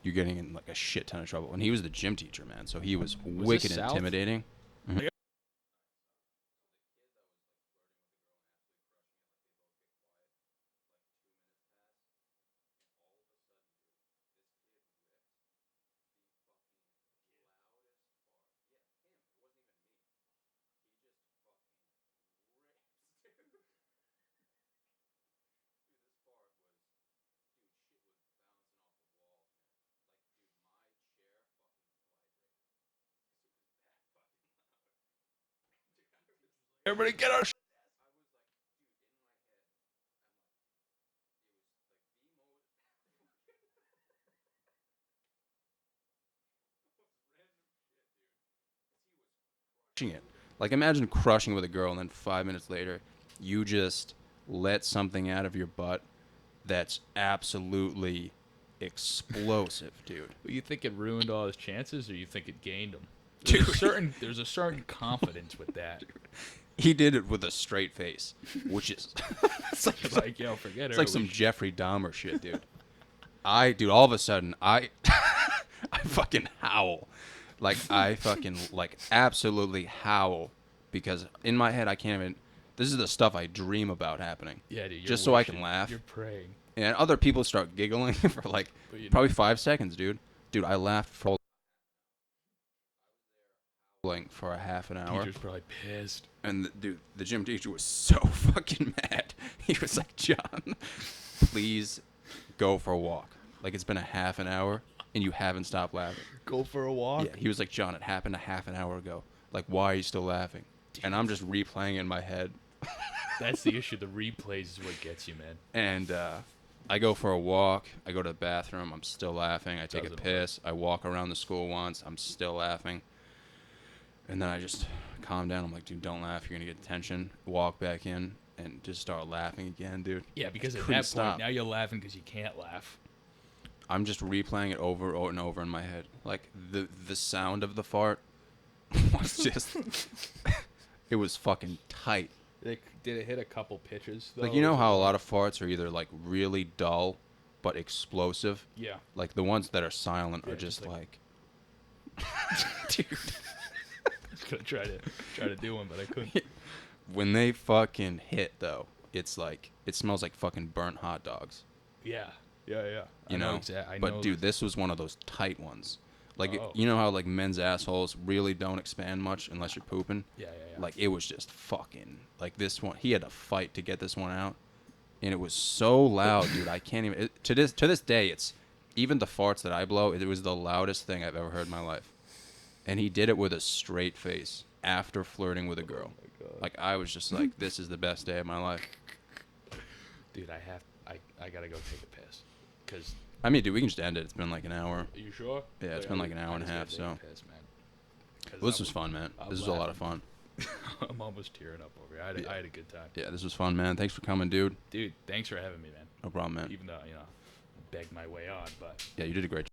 you're getting in like a shit ton of trouble. And he was the gym teacher, man, so he was wicked this South? intimidating. Mhm. Everybody get our. Crushing it. Like, imagine crushing with a girl, and then 5 minutes later, you just let something out of your butt that's absolutely explosive, dude. You think it ruined all his chances, or you think it gained them? Dude. There's a certain confidence with that. He did it with a straight face, which is It's like, yo, forget it's her. like some Jeffrey Dahmer shit, dude. Dude, all of a sudden, I fucking howl. Like, I fucking, like, absolutely howl. Because in my head, I can't even, this is the stuff I dream about happening. Yeah, dude. Just so I can laugh. You're praying. And other people start giggling for, like, probably 5 seconds, dude. Dude, I laughed for a half an hour. Teacher's probably pissed. And, dude, the gym teacher was so fucking mad. He was like, John, please go for a walk. Like, it's been a half an hour, and you haven't stopped laughing. Go for a walk? Yeah, he was like, John, it happened a half an hour ago. Like, why are you still laughing? And I'm just replaying in my head. That's the issue. The replays is what gets you, man. And I go for a walk. I go to the bathroom. I'm still laughing. I take a Doesn't piss. I walk around the school once. I'm still laughing. And then I just calm down. I'm like, dude, don't laugh. You're going to get attention. Walk back in and just start laughing again, dude. Yeah, because at Couldn't that stop. point, now you're laughing because you can't laugh. I'm just replaying it over and over in my head. Like, the sound of the fart was just... it was fucking tight. Did it hit a couple pitches, though? Like, you know how a lot of farts are either, like, really dull but explosive? Yeah. Like, the ones that are silent Yeah, are just just like... Dude. I was going to try to do one, but I couldn't. When they fucking hit, though, it's like... It smells like fucking burnt hot dogs. Yeah. Yeah. You know? But, dude, this was one of those tight ones. Like, you know how, like, men's assholes really don't expand much unless you're pooping? Yeah. Like, it was just fucking... Like, this one... He had to fight to get this one out. And it was so loud, dude. I can't even... To this day, it's... Even the farts that I blow, it was the loudest thing I've ever heard in my life. And he did it with a straight face after flirting with a girl. Oh, my God. Like, I was just like, this is the best day of my life. Dude, I got to go take a piss. Because... I mean, dude, we can just end it. It's been like an hour. Are you sure? Yeah, it's been like an hour and a half, so... Piss, man. Well, this was fun, man. This was a lot of fun. I'm almost tearing up over here. I had a good time. Yeah, this was fun, man. Thanks for coming, dude. Dude, thanks for having me, man. No problem, man. Even though, begged my way on, but... Yeah, you did a great job.